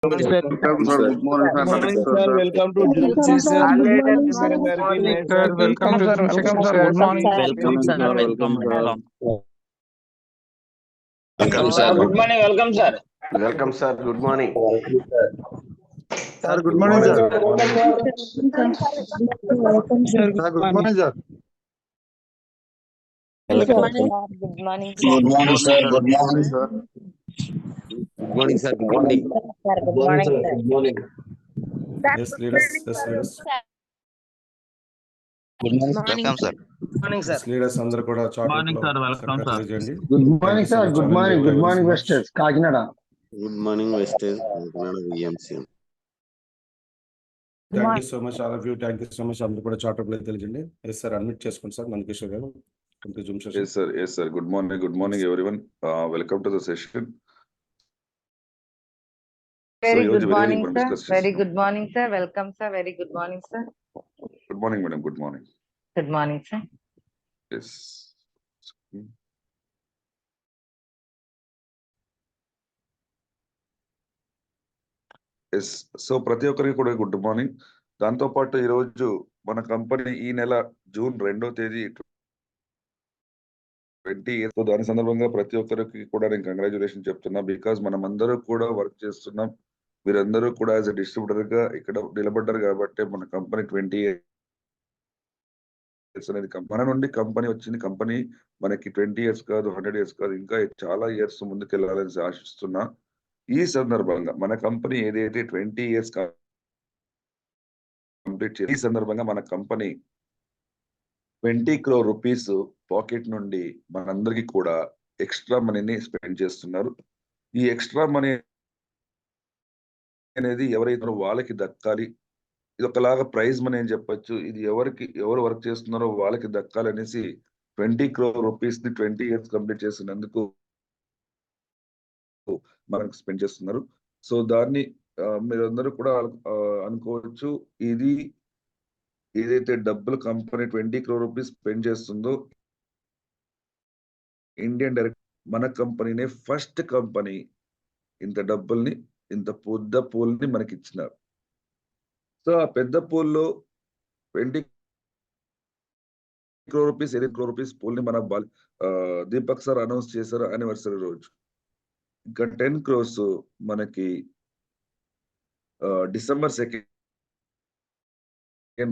Welcome, sir. Good morning, sir. Morning, sir. Welcome to Welcome, Jyoti, sir. Good Morning, sir. Welcome to sir. Welcome, sir. Good morning. Welcome, sir. Welcome, sir. Welcome, sir. Good morning, welcome, sir. Welcome, sir. Good morning. Sir, good morning, sir. Good morning, Sir, good morning, sir. Good morning, Good morning, sir. Good morning, sir. Good morning, sir. Good morning. Good morning, sir. Good morning. Yes, leaders. Yes, leaders. Good morning. Welcome, sir. Morning, sir. Yes, leaders అందరూ కూడా chart Morning, sir. Welcome, sir. తెలియజేయండి. Good morning, sir. Good morning. Good morning, Westers. Kakinada. Good morning, Western. VMC. Thank you so much all of you. Thank you so much అందరూ కూడా chart తెలియజేయండి. Yes sir, admit చేసుకోండి sir. Nandakishore గారు. Yes, sir. Yes, sir. Good morning, everyone. Welcome to the session. Very So, good very morning, important sir. discussion. Very good morning, sir. Welcome, sir. Very good morning, sir. Good morning, madam. Good morning. Good morning, sir. Yes. Yes so ప్రతి ఒక్కరికి కూడా good morning. దాంతో పాటు ఈ రోజు మన company ఈ నెల జూన్ 2వ తేదీ 20 దాని సందర్భంగా ప్రతి ఒక్కరికి కూడా నేను కంగ్రాచులేషన్ చెప్తున్నా. బికాస్ మనం అందరూ కూడా వర్క్ చేస్తున్నాం. మీరందరూ కూడా యాజ్ ఎ డిస్ట్రిబ్యూటర్ గా ఇక్కడ నిలబడ్డారు కాబట్టి మన కంపెనీ 20 ఇయర్స్ అనేది మన నుండి కంపెనీ వచ్చింది. కంపెనీ మనకి 20 ఇయర్స్ కాదు, 100 ఇయర్స్ కాదు, ఇంకా చాలా ఇయర్స్ ముందుకు వెళ్ళాలని ఆశిస్తున్నా. ఈ సందర్భంగా మన కంపెనీ ఏదైతే 20 ఇయర్స్ కంప్లీట్ చేసి ఈ సందర్భంగా మన కంపెనీ 20 crore రూపీస్ పాకెట్ నుండి మనందరికీ కూడా ఎక్స్ట్రా మనీని స్పెండ్ చేస్తున్నారు. ఈ ఎక్స్ట్రా మనీ అనేది ఎవరైతే వాళ్ళకి దక్కాలి. ఇది ఒకలాగా ప్రైజ్ మనీ అని చెప్పొచ్చు. ఇది ఎవరు వర్క్ చేస్తున్నారో వాళ్ళకి దక్కాలి అనేసి 20 crore రూపీస్ ని 20 ఇయర్స్ కంప్లీట్ చేసినందుకు మనకు స్పెండ్ చేస్తున్నారు. సో దాన్ని మీరందరూ కూడా అనుకోవచ్చు, ఇది ఏదైతే డబ్బులు కంపెనీ 20 crore రూపీస్ స్పెండ్ చేస్తుందో ఇండియన్ డైరెక్ట్ మన కంపెనీనే ఫస్ట్ కంపెనీ ఇంత డబ్బుల్ని ఇంత పెద్ద పూల్ని మనకి ఇచ్చినారు. సో ఆ పెద్ద పూల్లో 20 crore రూపీస్ 8 crore రూపీస్ పూల్ని మన దీపక్ సార్ అనౌన్స్ చేశారు యానివర్సరీ రోజు. ఇంకా 10 crores మనకి డిసెంబర్ 2nd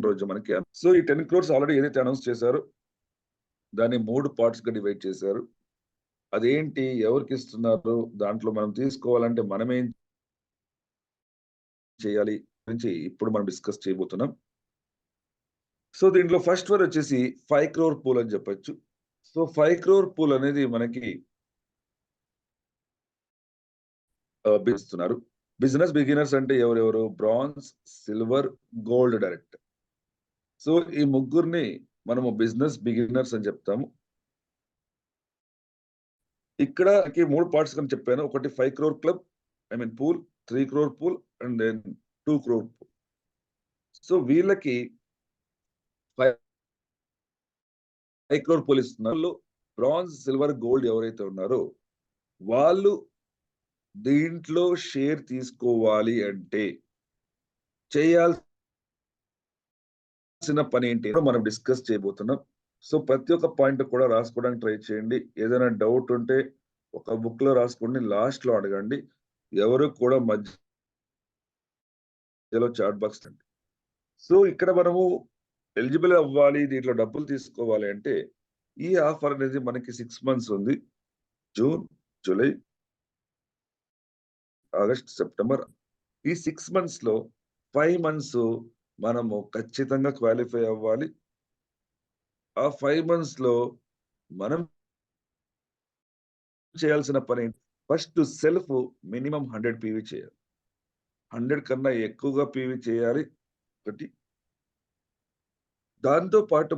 రోజు మనకి. సో ఈ 10 crores ఆల్రెడీ ఏదైతే అనౌన్స్ చేశారో దాన్ని 3 parts గా డివైడ్ చేశారు. అదేంటి, ఎవరికి ఇస్తున్నారు, దాంట్లో మనం తీసుకోవాలంటే మనం ఏం చేయాలి గురించి ఇప్పుడు మనం డిస్కస్ చేయబోతున్నాం. సో దీంట్లో ఫస్ట్ వన్ వచ్చేసి 5 crore పూల్ అని చెప్పొచ్చు. సో 5 crore పూల్ అనేది మనకి ఇస్తున్నారు. బిజినెస్ బిగినర్స్ అంటే ఎవరెవరు? Bronze, silver, gold direct. So ఈ ముగ్గురిని మనము బిజినెస్ బిగినర్స్ అని చెప్తాము. ఇక్కడ 3 parts అని చెప్పాను. ఒకటి 5 crore club, pool, 3 crore pool and then 2 crore pool. So వీళ్ళకి 5 crore పూల్ ఇస్తున్నారు. బ్రాంజ్, సిల్వర్, గోల్డ్ ఎవరైతే ఉన్నారో వాళ్ళు దీంట్లో షేర్ తీసుకోవాలి అంటే చేయాల్సిన పని ఏంటి మనం డిస్కస్ చేయబోతున్నాం. సో ప్రతి ఒక్క పాయింట్ కూడా రాసుకోవడానికి ట్రై చేయండి. ఏదైనా డౌట్ ఉంటే ఒక బుక్ లో రాసుకోండి, లాస్ట్ లో అడగండి. ఎవరు కూడా మధ్యలో చాట్ బాక్స్ అండి. సో ఇక్కడ మనము ఎలిజిబుల్ అవ్వాలి, దీంట్లో డబ్బులు తీసుకోవాలి అంటే ఈ ఆఫర్ అనేది మనకి 6 months ఉంది. June, July, August, September. ఈ 6 months లో 5 months మనము ఖచ్చితంగా క్వాలిఫై అవ్వాలి. ఆ 5 months లో మనం చేయాల్సిన పని ఫస్ట్ సెల్ఫ్ మినిమం 100 PV చేయాలి. 100 కన్నా ఎక్కువగా PV చేయాలి ఒకటి. దాంతో పాటు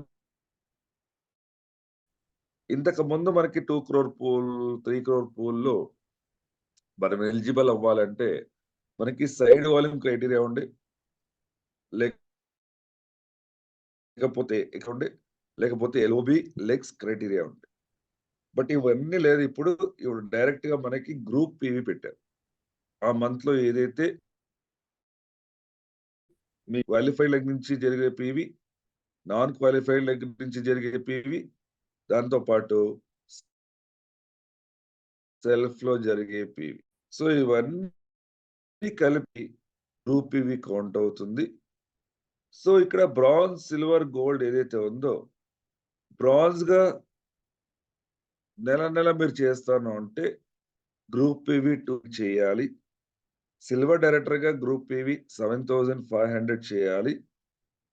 ఇంతకు ముందు మనకి 2 crore పూల్, 3 crore పూల్లో మనం ఎలిజిబుల్ అవ్వాలంటే మనకి సైడ్ వాల్యూమ్ క్రైటీరియా ఉండే, లేకపోతే LOB లెగ్స్ క్రైటీరియా ఉండే. బట్ ఇవన్నీ లేదు. ఇప్పుడు డైరెక్ట్ గా మనకి గ్రూప్ PV పెట్టారు. ఆ మంత్ లో ఏదైతే మీ క్వాలిఫైడ్ లెగ్ నుంచి జరిగే పీవి, నాన్ క్వాలిఫైడ్ లెగ్ నుంచి జరిగే పీవి, దాంతో పాటు సెల్ఫ్ లో జరిగే పీవి. సో ఇవన్నీ కలిపి గ్రూప్ పీవి కౌంట్ అవుతుంది. సో ఇక్కడ బ్రాంజ్, సిల్వర్, గోల్డ్ ఏదైతే ఉందో, బ్రాంజ్ గా నెల మీరు చేస్తాను అంటే గ్రూప్ పీవి 2 చేయాలి. సిల్వర్ డైరెక్టర్ గా గ్రూప్ పీవి 7,500 చేయాలి.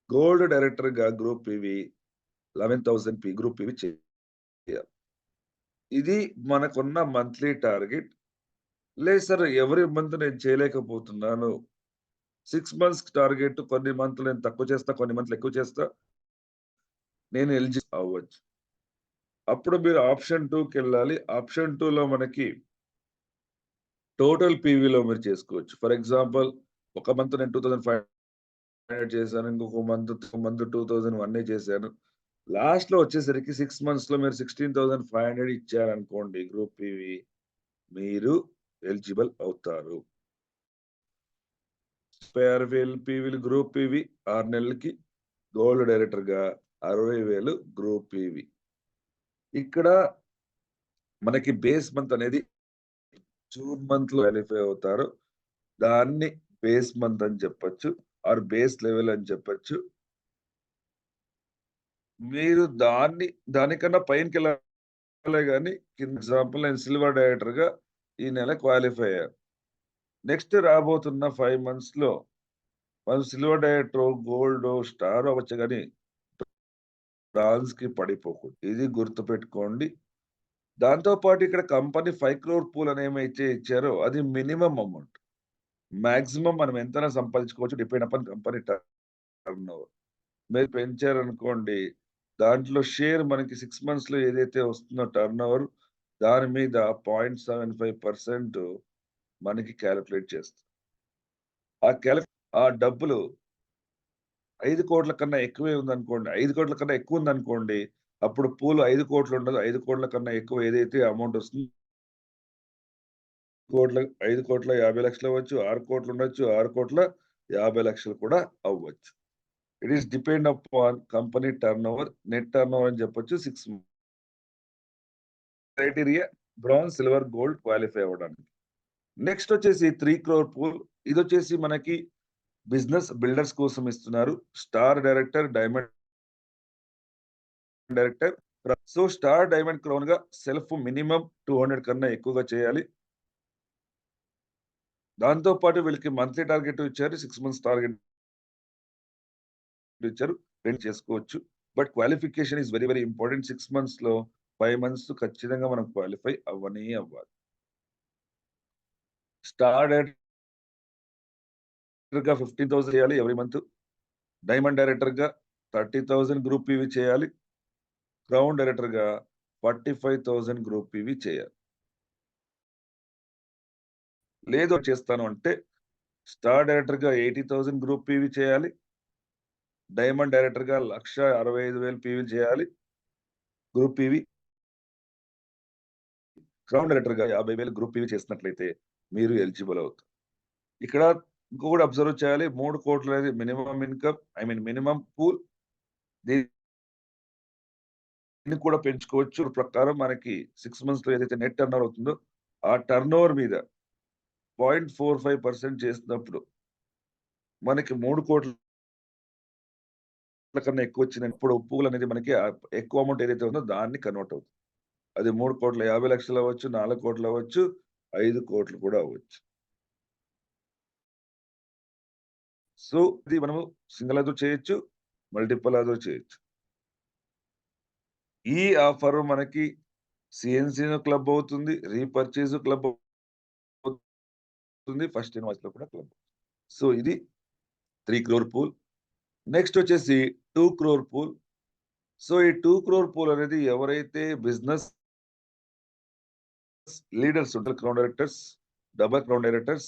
గోల్డ్ డైరెక్టర్ గా గ్రూప్ పీవి 11,000 గ్రూప్ పీవి చేయాలి. ఇది మనకున్న మంత్లీ టార్గెట్. లేదు సార్ ఎవరి మంత్ నేను చేయలేకపోతున్నాను, 6 months టార్గెట్, కొన్ని మంత్లు నేను తక్కువ చేస్తా, కొన్ని మంత్లు ఎక్కువ చేస్తా, నేను ఎలిజిబుల్ అవ్వచ్చు. అప్పుడు మీరు ఆప్షన్ 2కి వెళ్ళాలి. ఆప్షన్ 2లో మనకి టోటల్ పీవీలో మీరు చేసుకోవచ్చు. ఫర్ ఎగ్జాంపుల్ ఒక మంత్ నేను 2,500 చేశాను, ఇంకొక మంత్ 2,001 చేశాను. లాస్ట్ లో వచ్చేసరికి 6 months లో మీరు 16,500 ఇచ్చారనుకోండి గ్రూప్ పీవీ, మీరు ఎలిజిబుల్ అవుతారు. 56,000 పీవీలు గ్రూప్ పీవీ 6 నెలలకి, గోల్డ్ డైరెక్టర్ గా 60,000 గ్రూప్ పీవీ. ఇక్కడ మనకి బేస్ మంత్ అనేది జూన్ మంత్ లో క్వాలిఫై అవుతారు, దాన్ని బేస్ మంత్ అని చెప్పొచ్చు, ఆర్ బేస్ లెవెల్ అని చెప్పొచ్చు. మీరు దానికన్నా పైనకి వెళ్ళాలి కానీ, ఎగ్జాంపుల్ నేను సిల్వర్ డైరెక్టర్ గా ఈ నెల క్వాలిఫై అయ్యాను. నెక్స్ట్ రాబోతున్న 5 months లో మనం సిల్వర్ డైరెక్టర్, గోల్డ్, స్టార్ అవ్వచ్చు కానీ బ్రాంజ్ కి పడిపోకూడదు. ఇది గుర్తు పెట్టుకోండి. దాంతో పాటు ఇక్కడ కంపెనీ 5 crore పూల్ అని ఏమైతే ఇచ్చారో అది మినిమం అమౌంట్. మాక్సిమం మనం ఎంతైనా సంపాదించుకోవచ్చు, depend upon company turn over. మీరు పెంచారనుకోండి, దాంట్లో షేర్ మనకి 6 months లో ఏదైతే వస్తుందో టర్న్ ఓవర్, దాని మీద 0.75% మనకి క్యాలిక్యులేట్ చేస్తారు. ఆ డబ్బులు 5 కోట్ల కన్నా ఎక్కువే ఉందనుకోండి, 5 కోట్ల కన్నా ఎక్కువ ఉందనుకోండి, అప్పుడు పూల్ 5 కోట్లు ఉండదు. 5 కోట్ల కన్నా ఎక్కువ ఏదైతే అమౌంట్ వస్తుంది, 5 కోట్ల 50 లక్షలు అవ్వచ్చు, 6 కోట్లు ఉండొచ్చు, 6 కోట్ల 50 లక్షలు కూడా అవ్వచ్చు. It is depend upon company turn over, net turn over అని చెప్పొచ్చు. 6 criteria bronze, silver, gold qualify అవ్వడానికి. నెక్స్ట్ వచ్చేసి 3 crore పూల్. ఇది వచ్చేసి మనకి బిజినెస్ బిల్డర్స్ కోసం ఇస్తున్నారు. Star director, diamond director. So star, diamond, crown గా సెల్ఫ్ మినిమం 200 కన్నా ఎక్కువగా చేయాలి. దాంతో పాటు వీళ్ళకి మంత్లీ టార్గెట్ ఇచ్చారు, 6 months టార్గెట్ ఇచ్చారు, రెండు చేసుకోవచ్చు. But qualification is very important. 6 months లో 5 months ఖచ్చితంగా మనం క్వాలిఫై అవ్వాలి. స్టార్ డైరెక్టర్ గా 15,000 చేయాలి ఎవ్రీ మంత్. డైమండ్ డైరెక్టర్ గా 30,000 గ్రూప్ పీవీ చేయాలి. క్రౌన్ డైరెక్టర్ గా 45,000 గ్రూప్ పీవీ చేయాలి. లేదు చేస్తాను అంటే స్టార్ డైరెక్టర్ గా 80,000 గ్రూప్ పీవీ చేయాలి. డైమండ్ డైరెక్టర్ గా 1,65,000 పీవీ చేయాలి గ్రూప్ పీవీ. క్రౌన్ డైరెక్టర్ గా 50,000 గ్రూప్ పీవీ చేసినట్లయితే మీరు ఎలిజిబుల్ అవుతారు. ఇక్కడ ఇంకొకటి అబ్జర్వ్ చేయాలి, 3 కోట్లు అనేది మినిమం ఇన్కమ్, మినిమం పూల్. దీన్ని కూడా పెంచుకోవచ్చు. ప్రకారం మనకి 6 months లో ఏదైతే నెట్ టర్న్ ఓవర్ అవుతుందో ఆ టర్న్ ఓవర్ మీద 0.45% చేసినప్పుడు మనకి 3 కోట్ల కన్నా ఎక్కువ వచ్చినప్పుడు పూల్ అనేది మనకి ఎక్కువ అమౌంట్ ఏదైతే ఉందో దాన్ని కన్వర్ట్ అవుతుంది. అది 3,50 లక్షలు అవ్వచ్చు, 4 కోట్లు అవ్వచ్చు, 5 కోట్లు కూడా అవ్వచ్చు. సో ఇది మనము సింగిల్ ఆదో చేయొచ్చు, మల్టిపుల్ ఆదో చేయొచ్చు. ఈ ఆఫర్ మనకి సిఎన్సి క్లబ్ అవుతుంది, రీపర్చేజ్ క్లబ్ అవుతుంది, ఫస్ట్ ఇన్వాయిస్ లో కూడా క్లబ్. సో ఇది 3 crore పూల్. నెక్స్ట్ వచ్చేసి 2 crore పూల్. సో ఈ 2 crore పూల్ అనేది ఎవరైతే బిజినెస్ లీడర్స్ ఉంటారు, crown directors, double crown directors,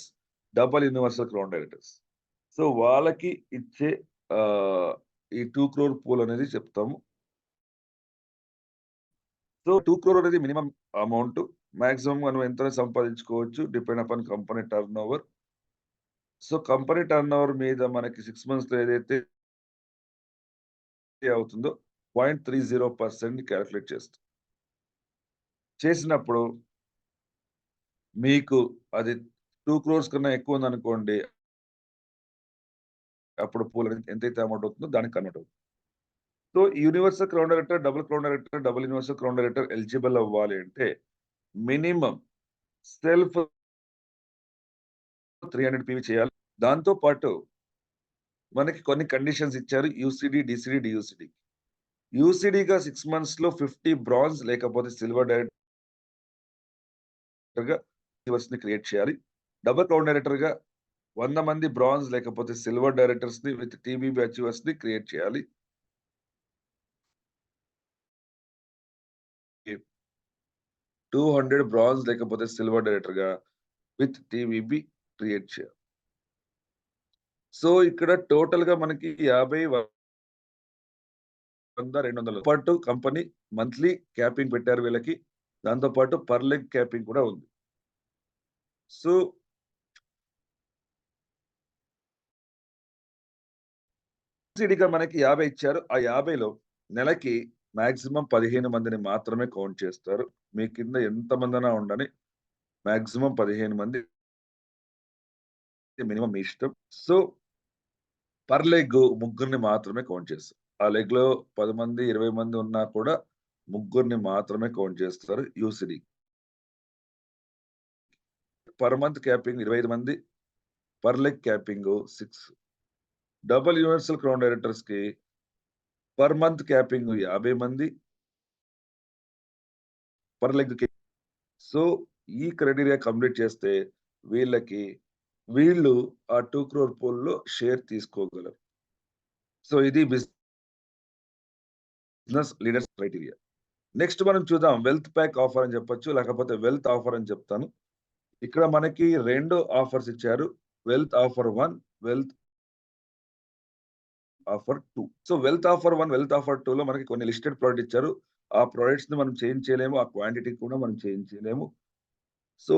double universal crown directors, so వాళ్ళకి ఇచ్చే ఈ 2 crore పూల్ అనేది చెప్తాము. సో 2 crore అనేది మినిమం అమౌంట్. మాక్సిమం మనం ఎంత సంపాదించుకోవచ్చు depend upon company turn over. So company turn over మీద మనకి 6 months లో ఏదైతే అవుతుందో 0.30% క్యాలిక్యులేట్ చేస్తాం. చేసినప్పుడు మీకు అది 2 crores కన్నా ఎక్కువ ఉందనుకోండి, అప్పుడు పూల్ ఎంతైతే అమౌంట్ అవుతుందో దానికి కన్వర్ట్ అవుతుంది. So universal crown director, double crown director, double universal crown director eligible అవ్వాలి అంటే మినిమం సెల్ఫ్ 300 PV చేయాలి. దాంతో పాటు మనకి కొన్ని కండిషన్స్ ఇచ్చారు యూసిడి, డిసిడి, డియూసిడి. యూసిడిగా 6 months లో 50 బ్రాంజ్ లేకపోతే సిల్వర్ డైరెక్టర్ గా ని క్రియేట్ చేయాలి. డబుల్ క్రౌన్ డైరెక్టర్ గా 100 మంది బ్రాంజ్ లేకపోతే సిల్వర్ డైరెక్టర్స్ ని విత్ టీబీబీ అచీవర్స్ ని క్రియేట్ చేయాలి. 200 బ్రాంజ్ లేకపోతే సిల్వర్ డైరెక్టర్ గా విత్ టీబీబీ క్రియేట్ చేయాలి. సో ఇక్కడ టోటల్ గా మనకి 50, 100, 200 పాటు కంపెనీ మంత్లీ క్యాపింగ్ పెట్టారు వీళ్ళకి. దాంతో పాటు పర్ లెగ్ క్యాపింగ్ కూడా ఉంది. సో సబ్సిడీగా మనకి 50 ఇచ్చారు. ఆ 50లో నెలకి మాక్సిమం 15 మందిని మాత్రమే కౌంట్ చేస్తారు. మీ కింద ఎంత మందైనా ఉండని మాక్సిమం 15 మంది మినిమం మీ ఇష్టం. సో పర్ లెగ్ ముగ్గురిని మాత్రమే కౌంట్ చేస్తారు. ఆ లెగ్ లో 10 మంది 20 మంది ఉన్నా కూడా ముగ్గురిని మాత్రమే కౌంట్ చేస్తారు యూసిడి. పర్ మంత్ క్యాపింగ్ 25 మంది, per leg capping 6. Double universal crown directors కి పర్ మంత్ క్యాపింగ్ 50 మంది, పర్ లెగ్. సో ఈ క్రైటీరియా కంప్లీట్ చేస్తే వీళ్ళు ఆ 2 crore పూల్ లో షేర్ తీసుకోగలరు. సో ఇది బిజినెస్ లీడర్స్ క్రైటీరియా. నెక్స్ట్ మనం చూద్దాం వెల్త్ ప్యాక్ ఆఫర్ అని చెప్పొచ్చు, లేకపోతే వెల్త్ ఆఫర్ అని చెప్తాను. ఇక్కడ మనకి 2 ఆఫర్స్ ఇచ్చారు. Wealth offer 1, wealth offer 2. So wealth offer 1, wealth offer 2 లో మనకి కొన్ని లిస్టెడ్ ప్రోడక్ట్ ఇచ్చారు. ఆ ప్రొడక్ట్స్ ని మనం చేంజ్ చేయలేము, ఆ క్వాంటిటీ కూడా మనం చేంజ్ చేయలేము. సో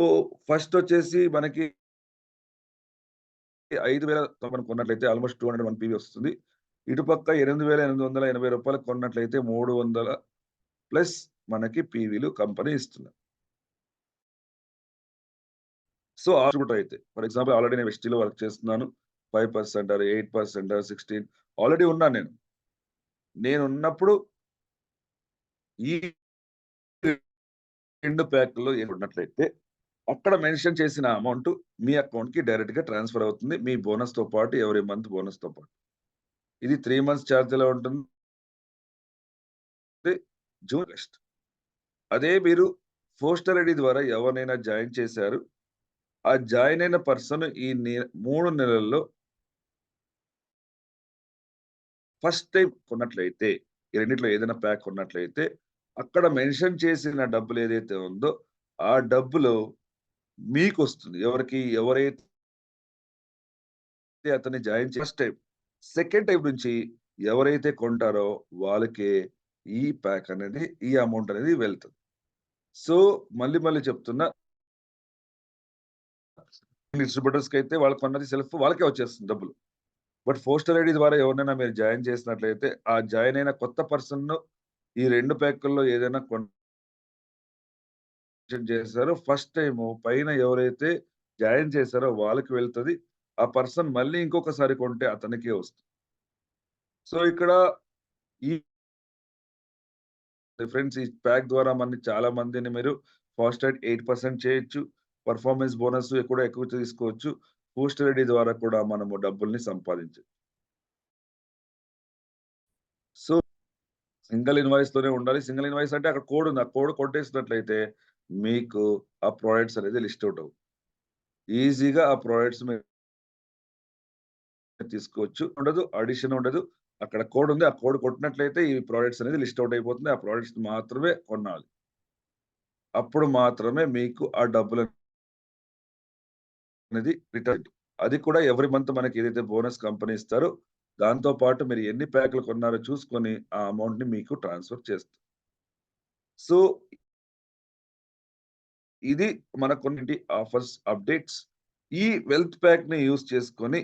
ఫస్ట్ వచ్చేసి మనకి 5,000 మనం కొన్నట్లయితే ఆల్మోస్ట్ 201 PV వస్తుంది. ఇటుపక్క 8,880 రూపాయలు కొన్నట్లయితే 300 ప్లస్ మనకి పీవీలు కంపెనీ ఇస్తున్నారు. సో ఆర్బిటర్ అయితే ఫర్ ఎగ్జాంపుల్ ఆల్రెడీ నేను వెస్టీలో వర్క్ చేస్తున్నాను. 5% 8% 16 ఆల్రెడీ ఉన్నాను నేను ఉన్నప్పుడు ఈ 2 ప్యాక్లో ఉన్నట్లయితే అక్కడ మెన్షన్ చేసిన అమౌంట్ మీ అకౌంట్ కి డైరెక్ట్ గా ట్రాన్స్ఫర్ అవుతుంది, మీ బోనస్ తో పాటు ఎవరీ మంత్ బోనస్ తో పాటు. ఇది 3 months ఛార్జ్ ఎలా ఉంటుంది, జూన్ నెక్స్ట్. అదే మీరు పోస్టల్ ఐడి ద్వారా ఎవరినైనా జాయిన్ చేశారు, ఆ జాయిన్ అయిన పర్సన్ ఈ 3 నెలల్లో ఫస్ట్ టైం కొన్నట్లయితే, ఈ రెండిట్లో ఏదైనా ప్యాక్ కొన్నట్లయితే అక్కడ మెన్షన్ చేసిన డబ్బులు ఏదైతే ఉందో ఆ డబ్బులు మీకు వస్తుంది. ఎవరైతే అతన్ని join first time, second time నుంచి ఎవరైతే కొంటారో వాళ్ళకే ఈ ప్యాక్ అనేది, ఈ అమౌంట్ అనేది వెళ్తుంది. సో మళ్ళీ చెప్తున్నా, డిస్ట్రిబ్యూటర్స్ కి అయితే వాళ్ళకి కొన్నది సెల్ఫ్ వాళ్ళకే వచ్చేస్తుంది డబ్బులు. బట్ పోస్టల్ ఐడి ద్వారా ఎవరినైనా మీరు జాయిన్ చేసినట్లయితే ఆ జాయిన్ అయిన కొత్త పర్సన్ ఈ 2 ప్యాకుల్లో ఏదైనా చేశారో ఫస్ట్ టైం పైన ఎవరైతే జాయిన్ చేశారో వాళ్ళకి వెళ్తుంది. ఆ పర్సన్ మళ్ళీ ఇంకొకసారి కొంటే అతనికే వస్తుంది. సో ఇక్కడ ఈ ఫ్రెండ్స్ ఈ ప్యాక్ ద్వారా చాలా మందిని మీరు ఫాస్ట్ 8% చేయొచ్చు. పర్ఫార్మెన్స్ బోనస్ కూడా ఎక్కువ తీసుకోవచ్చు. పోస్టల్ ఐడి ద్వారా కూడా మనము డబ్బుల్ని సంపాదించవచ్చు. సో సింగిల్ ఇన్వాయిస్ తోనే ఉండాలి. సింగిల్ ఇన్వాయిస్ అంటే అక్కడ కోడ్ ఉంది, ఆ కోడ్ కొట్టేసినట్లయితే మీకు ఆ ప్రొడక్ట్స్ అనేది లిస్ట్ అవుట్ అవుతుంది. ఈజీగా ఆ ప్రొడక్ట్స్ మీరు తీసుకోవచ్చు. ఉండదు, అడిషన్ ఉండదు. అక్కడ కోడ్ ఉంది, ఆ కోడ్ కొట్టినట్లయితే ఈ ప్రొడక్ట్స్ అనేది లిస్ట్ అవుట్ అయిపోతుంది. ఆ ప్రొడక్ట్స్ మాత్రమే కొనాలి. అప్పుడు మాత్రమే మీకు ఆ డబ్బులు అనేది రిటర్న్. అది కూడా ఎవ్రీ మంత్ మనకి ఏదైతే బోనస్ కంపెనీ ఇస్తారో దాంతో పాటు మీరు ఎన్ని ప్యాకులు కొన్నారో చూసుకొని ఆ అమౌంట్ ని మీకు ట్రాన్స్ఫర్ చేస్తారు. సో ఇది మన కొన్ని ఆఫర్స్ అప్డేట్స్. ఈ వెల్త్ ప్యాక్ ని యూజ్ చేసుకొని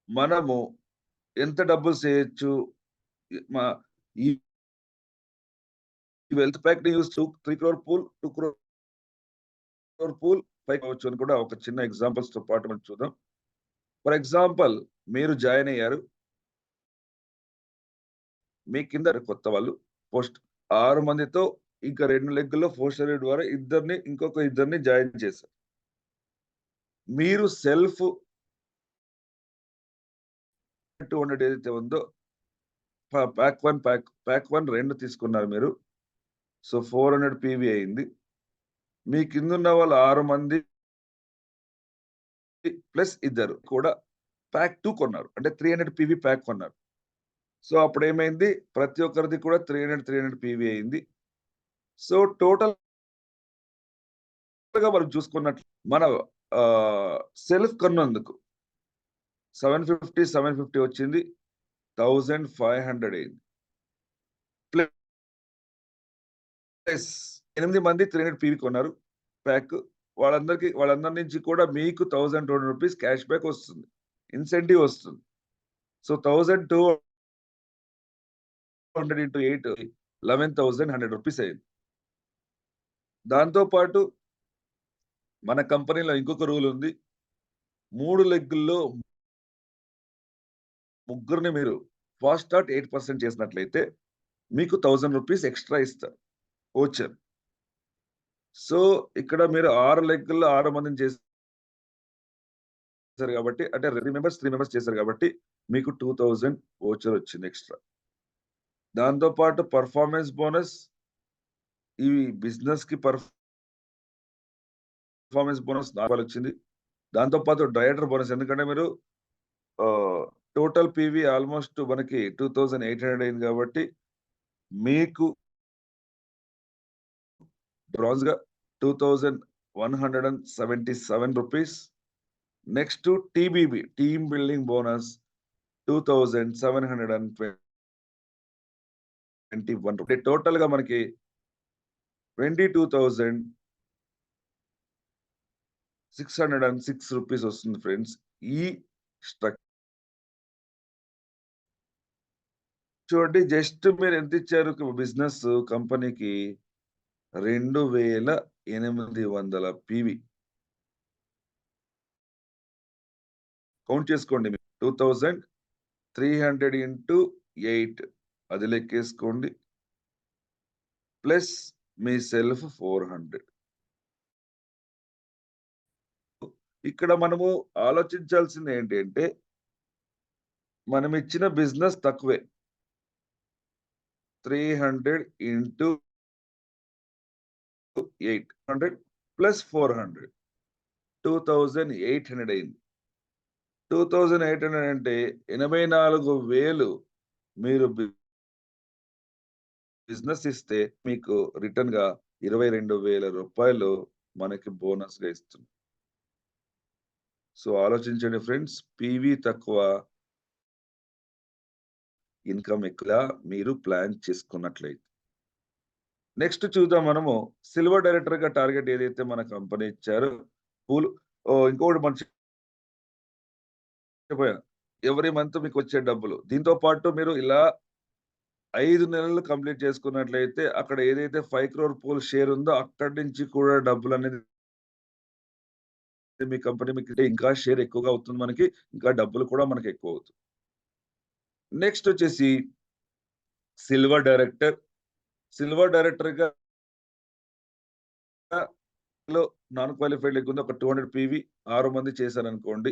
మనము ఎంత డబ్బులు చేయొచ్చు, మా ఈ వెల్త్ ప్యాక్ ని use 3 crore pool, 2 crore pool 5 అవ్వచ్చు అని కూడా ఒక చిన్న ఎగ్జాంపుల్స్ తో పాటు మనం చూద్దాం. ఫర్ ఎగ్జాంపుల్, మీరు జాయిన్ అయ్యారు, మీ కింద కొత్త వాళ్ళు పోస్ట్ 6 మందితో ఇంకా 2 లెగ్గుల్లో పోస్టర్ ద్వారా ఇంకొక ఇద్దరిని జాయిన్ చేశారు. మీరు సెల్ఫ్ 200 ఏదైతే ఉందో ప్యాక్ 1 2 తీసుకున్నారు మీరు. సో 400 PV అయింది. మీ కింద ఉన్న వాళ్ళు 6 మంది ప్లస్ ఇద్దరు కూడా ప్యాక్ 2 కొన్నారు, అంటే 300 PV ప్యాక్ కొన్నారు. సో అప్పుడు ఏమైంది, ప్రతి ఒక్కరిది కూడా 300 PV అయింది. సో టోటల్ గా మనం చూసుకున్నట్లు మన సెల్ఫ్ కొన్నందుకు 750 వచ్చింది, 1500 అయింది. ప్లస్ 8 మంది 300 PV కొన్నారు ప్యాక్, వాళ్ళందరి నుంచి కూడా మీకు 1200 రూపీస్ క్యాష్ బ్యాక్ వస్తుంది, ఇన్సెంటివ్ వస్తుంది. సో 1200 into 8 11,100 రూపీస్ అయింది. దాంతో పాటు మన కంపెనీలో ఇంకొక రూల్ ఉంది, 3 లెగ్గుల్లో ముగ్గురిని మీరు ఫాస్ట్ స్టార్ట్ 8% చేసినట్లయితే మీకు 1000 రూపీస్ ఎక్స్ట్రా ఇస్తారు ఓచర్. సో ఇక్కడ మీరు 6 లెగ్గుల్లో 6 మందిని చేశారు కాబట్టి, అంటే 3 మెంబర్స్ చేశారు కాబట్టి మీకు 2000 ఓచర్ వచ్చింది ఎక్స్ట్రా. దాంతో పాటు పర్ఫార్మెన్స్ బోనస్, ఈ బిజినెస్ కి పర్ఫార్మెన్స్ బోనస్ 4 వచ్చింది. దాంతో పాటు డైరెక్టర్ బోనస్, ఎందుకంటే మీరు టోటల్ PV ఆల్మోస్ట్ మనకి 2800 అయింది కాబట్టి మీకు బ్రాంజ్ గా 2177 rupees. Next TBB team building bonus 2721 rupees. Total గా మనకి 22,606 రూపీస్ వస్తుంది ఫ్రెండ్స్. ఈ స్ట్రక్చర్ చూడండి, జస్ట్ మీరు ఎంత ఇచ్చారు బిజినెస్ కంపెనీకి, 2800 PV. కౌంట్ చేసుకోండి, 2300 into 8 అది లెక్కేసుకోండి, ప్లస్ మీ సెల్ఫ్ 400. ఇక్కడ మనము ఆలోచించాల్సింది ఏంటంటే, మనం ఇచ్చిన బిజినెస్ తక్కువే, 300 into 800 plus 400 2800 అయింది. 2800 అంటే 84,000 మీరు బిజినెస్ ఇస్తే మీకు రిటర్న్ గా 22,000 రూపాయలు మనకి బోనస్ గా ఇస్తుంది. సో ఆలోచించండి ఫ్రెండ్స్, PV తక్కువ, ఇన్కమ్ ఎక్కువ మీరు ప్లాన్ చేసుకున్నట్లయితే. నెక్స్ట్ చూద్దాం మనము, సిల్వర్ డైరెక్టర్ గా టార్గెట్ ఏదైతే మన కంపెనీ ఇచ్చారో పూలు. ఇంకొకటి మంచి ఎవరి మంత్ మీకు వచ్చే డబ్బులు, దీంతో పాటు మీరు ఇలా 5 నెలలు కంప్లీట్ చేసుకున్నట్లయితే అక్కడ ఏదైతే 5 crore పూల్ షేర్ ఉందో అక్కడి నుంచి కూడా డబ్బులు అనేది మీ కంపెనీ మీకు ఇంకా షేర్ ఎక్కువగా అవుతుంది, మనకి ఇంకా డబ్బులు కూడా మనకి ఎక్కువ అవుతుంది. నెక్స్ట్ వచ్చేసి సిల్వర్ డైరెక్టర్ గా నాన్ క్వాలిఫైడ్ లెగ్ ఉంది, ఒక 200 PV 6 మంది చేశారనుకోండి.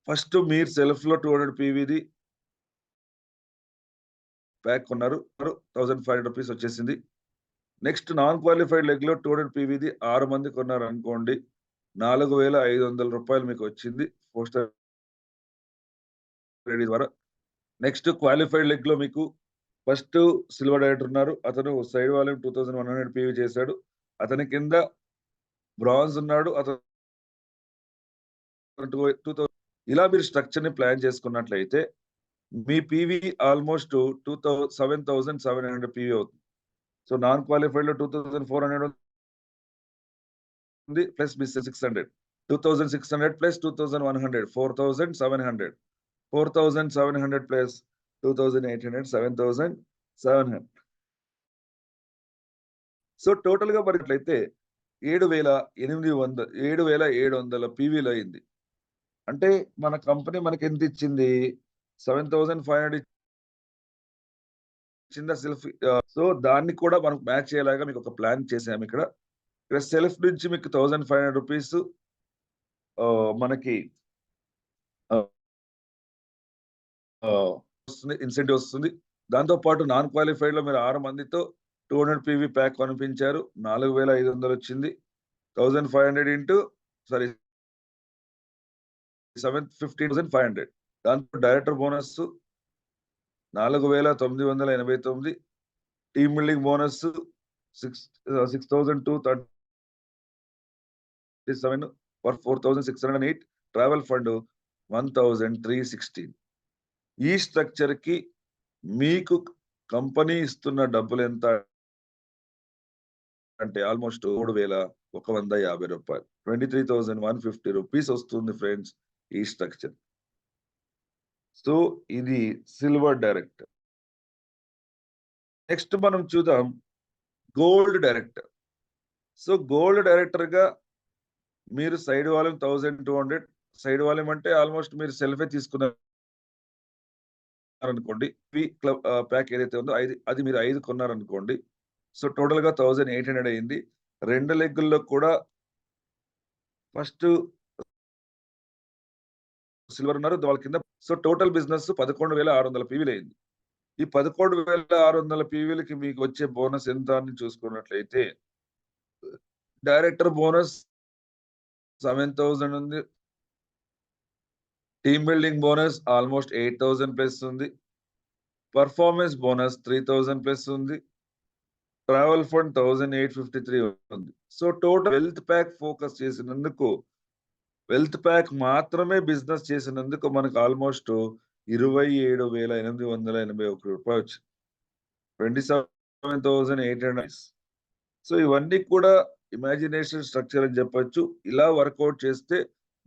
ఫస్ట్ మీరు సెల్ఫ్ లో 200 PVది ప్యాక్ కొన్నారు, 1500 రూపీస్ వచ్చేసింది. నెక్స్ట్ నాన్ క్వాలిఫైడ్ లెగ్ లో 200 PVది 6 మంది కొన్నారు అనుకోండి, 4,500 రూపాయలు మీకు వచ్చింది పోస్టర్ రెడీ ద్వారా. నెక్స్ట్ క్వాలిఫైడ్ లెగ్ లో మీకు ఫస్ట్ సిల్వర్ డైరెక్టర్ ఉన్నారు, అతను సైడ్ వాల్యూమ్ 2100 PV చేశాడు, అతని కింద బ్రాంజ్ ఉన్నాడు, అతను 2000. ఇలా మీరు స్ట్రక్చర్ ని ప్లాన్ చేసుకున్నట్లయితే మీ PV ఆల్మోస్ట్ 7,700 PV అవుతుంది. సో నాన్ క్వాలిఫైడ్ లో 2400 ఉంది plus miss 600, 2600 plus 2100, 4700, 4700 plus 2800, 7700. So total గా మరిట్లయితే 7,700 పీవీలు అయింది. అంటే మన కంపెనీ మనకి ఎంత ఇచ్చింది? 7,500 ఇచ్చిందా సెల్ఫ్? సో దాన్ని కూడా మనకు మ్యాచ్ అయ్యేలాగా మీకు ఒక ప్లాన్ చేసాము. ఇక్కడ సెల్ఫ్ నుంచి మీకు 1,500 రూపీస్ మనకి వస్తుంది, ఇన్సెంటివ్ వస్తుంది. దాంతో పాటు నాన్ క్వాలిఫైడ్ లో మీరు 6 మందితో 200 పీవీ ప్యాక్ కొనిపించారు, 4,500 వచ్చింది. 1,500 ఇంటూ 15,500. దాంతో director bonus 4,989, team building bonus 6,237 for 4,608, travel fund 1,316. ఈ స్ట్రక్చర్ కి మీకు కంపెనీ ఇస్తున్న డబ్బులు ఎంత అంటే ఆల్మోస్ట్ 3,150 రూపాయలు, 23,150 రూపీస్ వస్తుంది ఫ్రెండ్స్ ఈ స్ట్రక్చర్. సో ఇది సిల్వర్ డైరెక్టర్. నెక్స్ట్ మనం చూద్దాం gold director. So gold director గా మీరు సైడ్ వాల్యూమ్ 1,200, సైడ్ వాల్యూమ్ అంటే ఆల్మోస్ట్ మీరు సెల్ఫే తీసుకున్నారు అనుకోండి. క్లబ్ ప్యాక్ ఏదైతే ఉందో అది మీరు 5 కొన్నారనుకోండి. సో టోటల్ గా 1,800 అయింది. 2 లెగ్గుల్లో కూడా ఫస్ట్ సిల్వర్ ఉన్నారు, వాళ్ళ కింద. సో టోటల్ బిజినెస్ 11,600 పీవీలు అయింది. ఈ 11,600 పీవీలకి మీకు వచ్చే బోనస్ ఎంత అని చూసుకున్నట్లయితే డైరెక్టర్ బోనస్ 7,000 ఉంది, team building bonus almost 8,000 plus ఉంది, పర్ఫార్మెన్స్ బోనస్ 3,000 ప్లస్ ఉంది, ట్రావెల్ ఫండ్ 1,853 ఉంది. So total wealth pack focus చేసినందుకు, వెల్త్ ప్యాక్ మాత్రమే బిజినెస్ చేసినందుకు మనకు ఆల్మోస్ట్ 27,881 రూపాయలు వచ్చింది, 27,800. సో ఇవన్నీ కూడా ఇమాజినేషన్ స్ట్రక్చర్ అని చెప్పొచ్చు. ఇలా వర్కౌట్ చేస్తే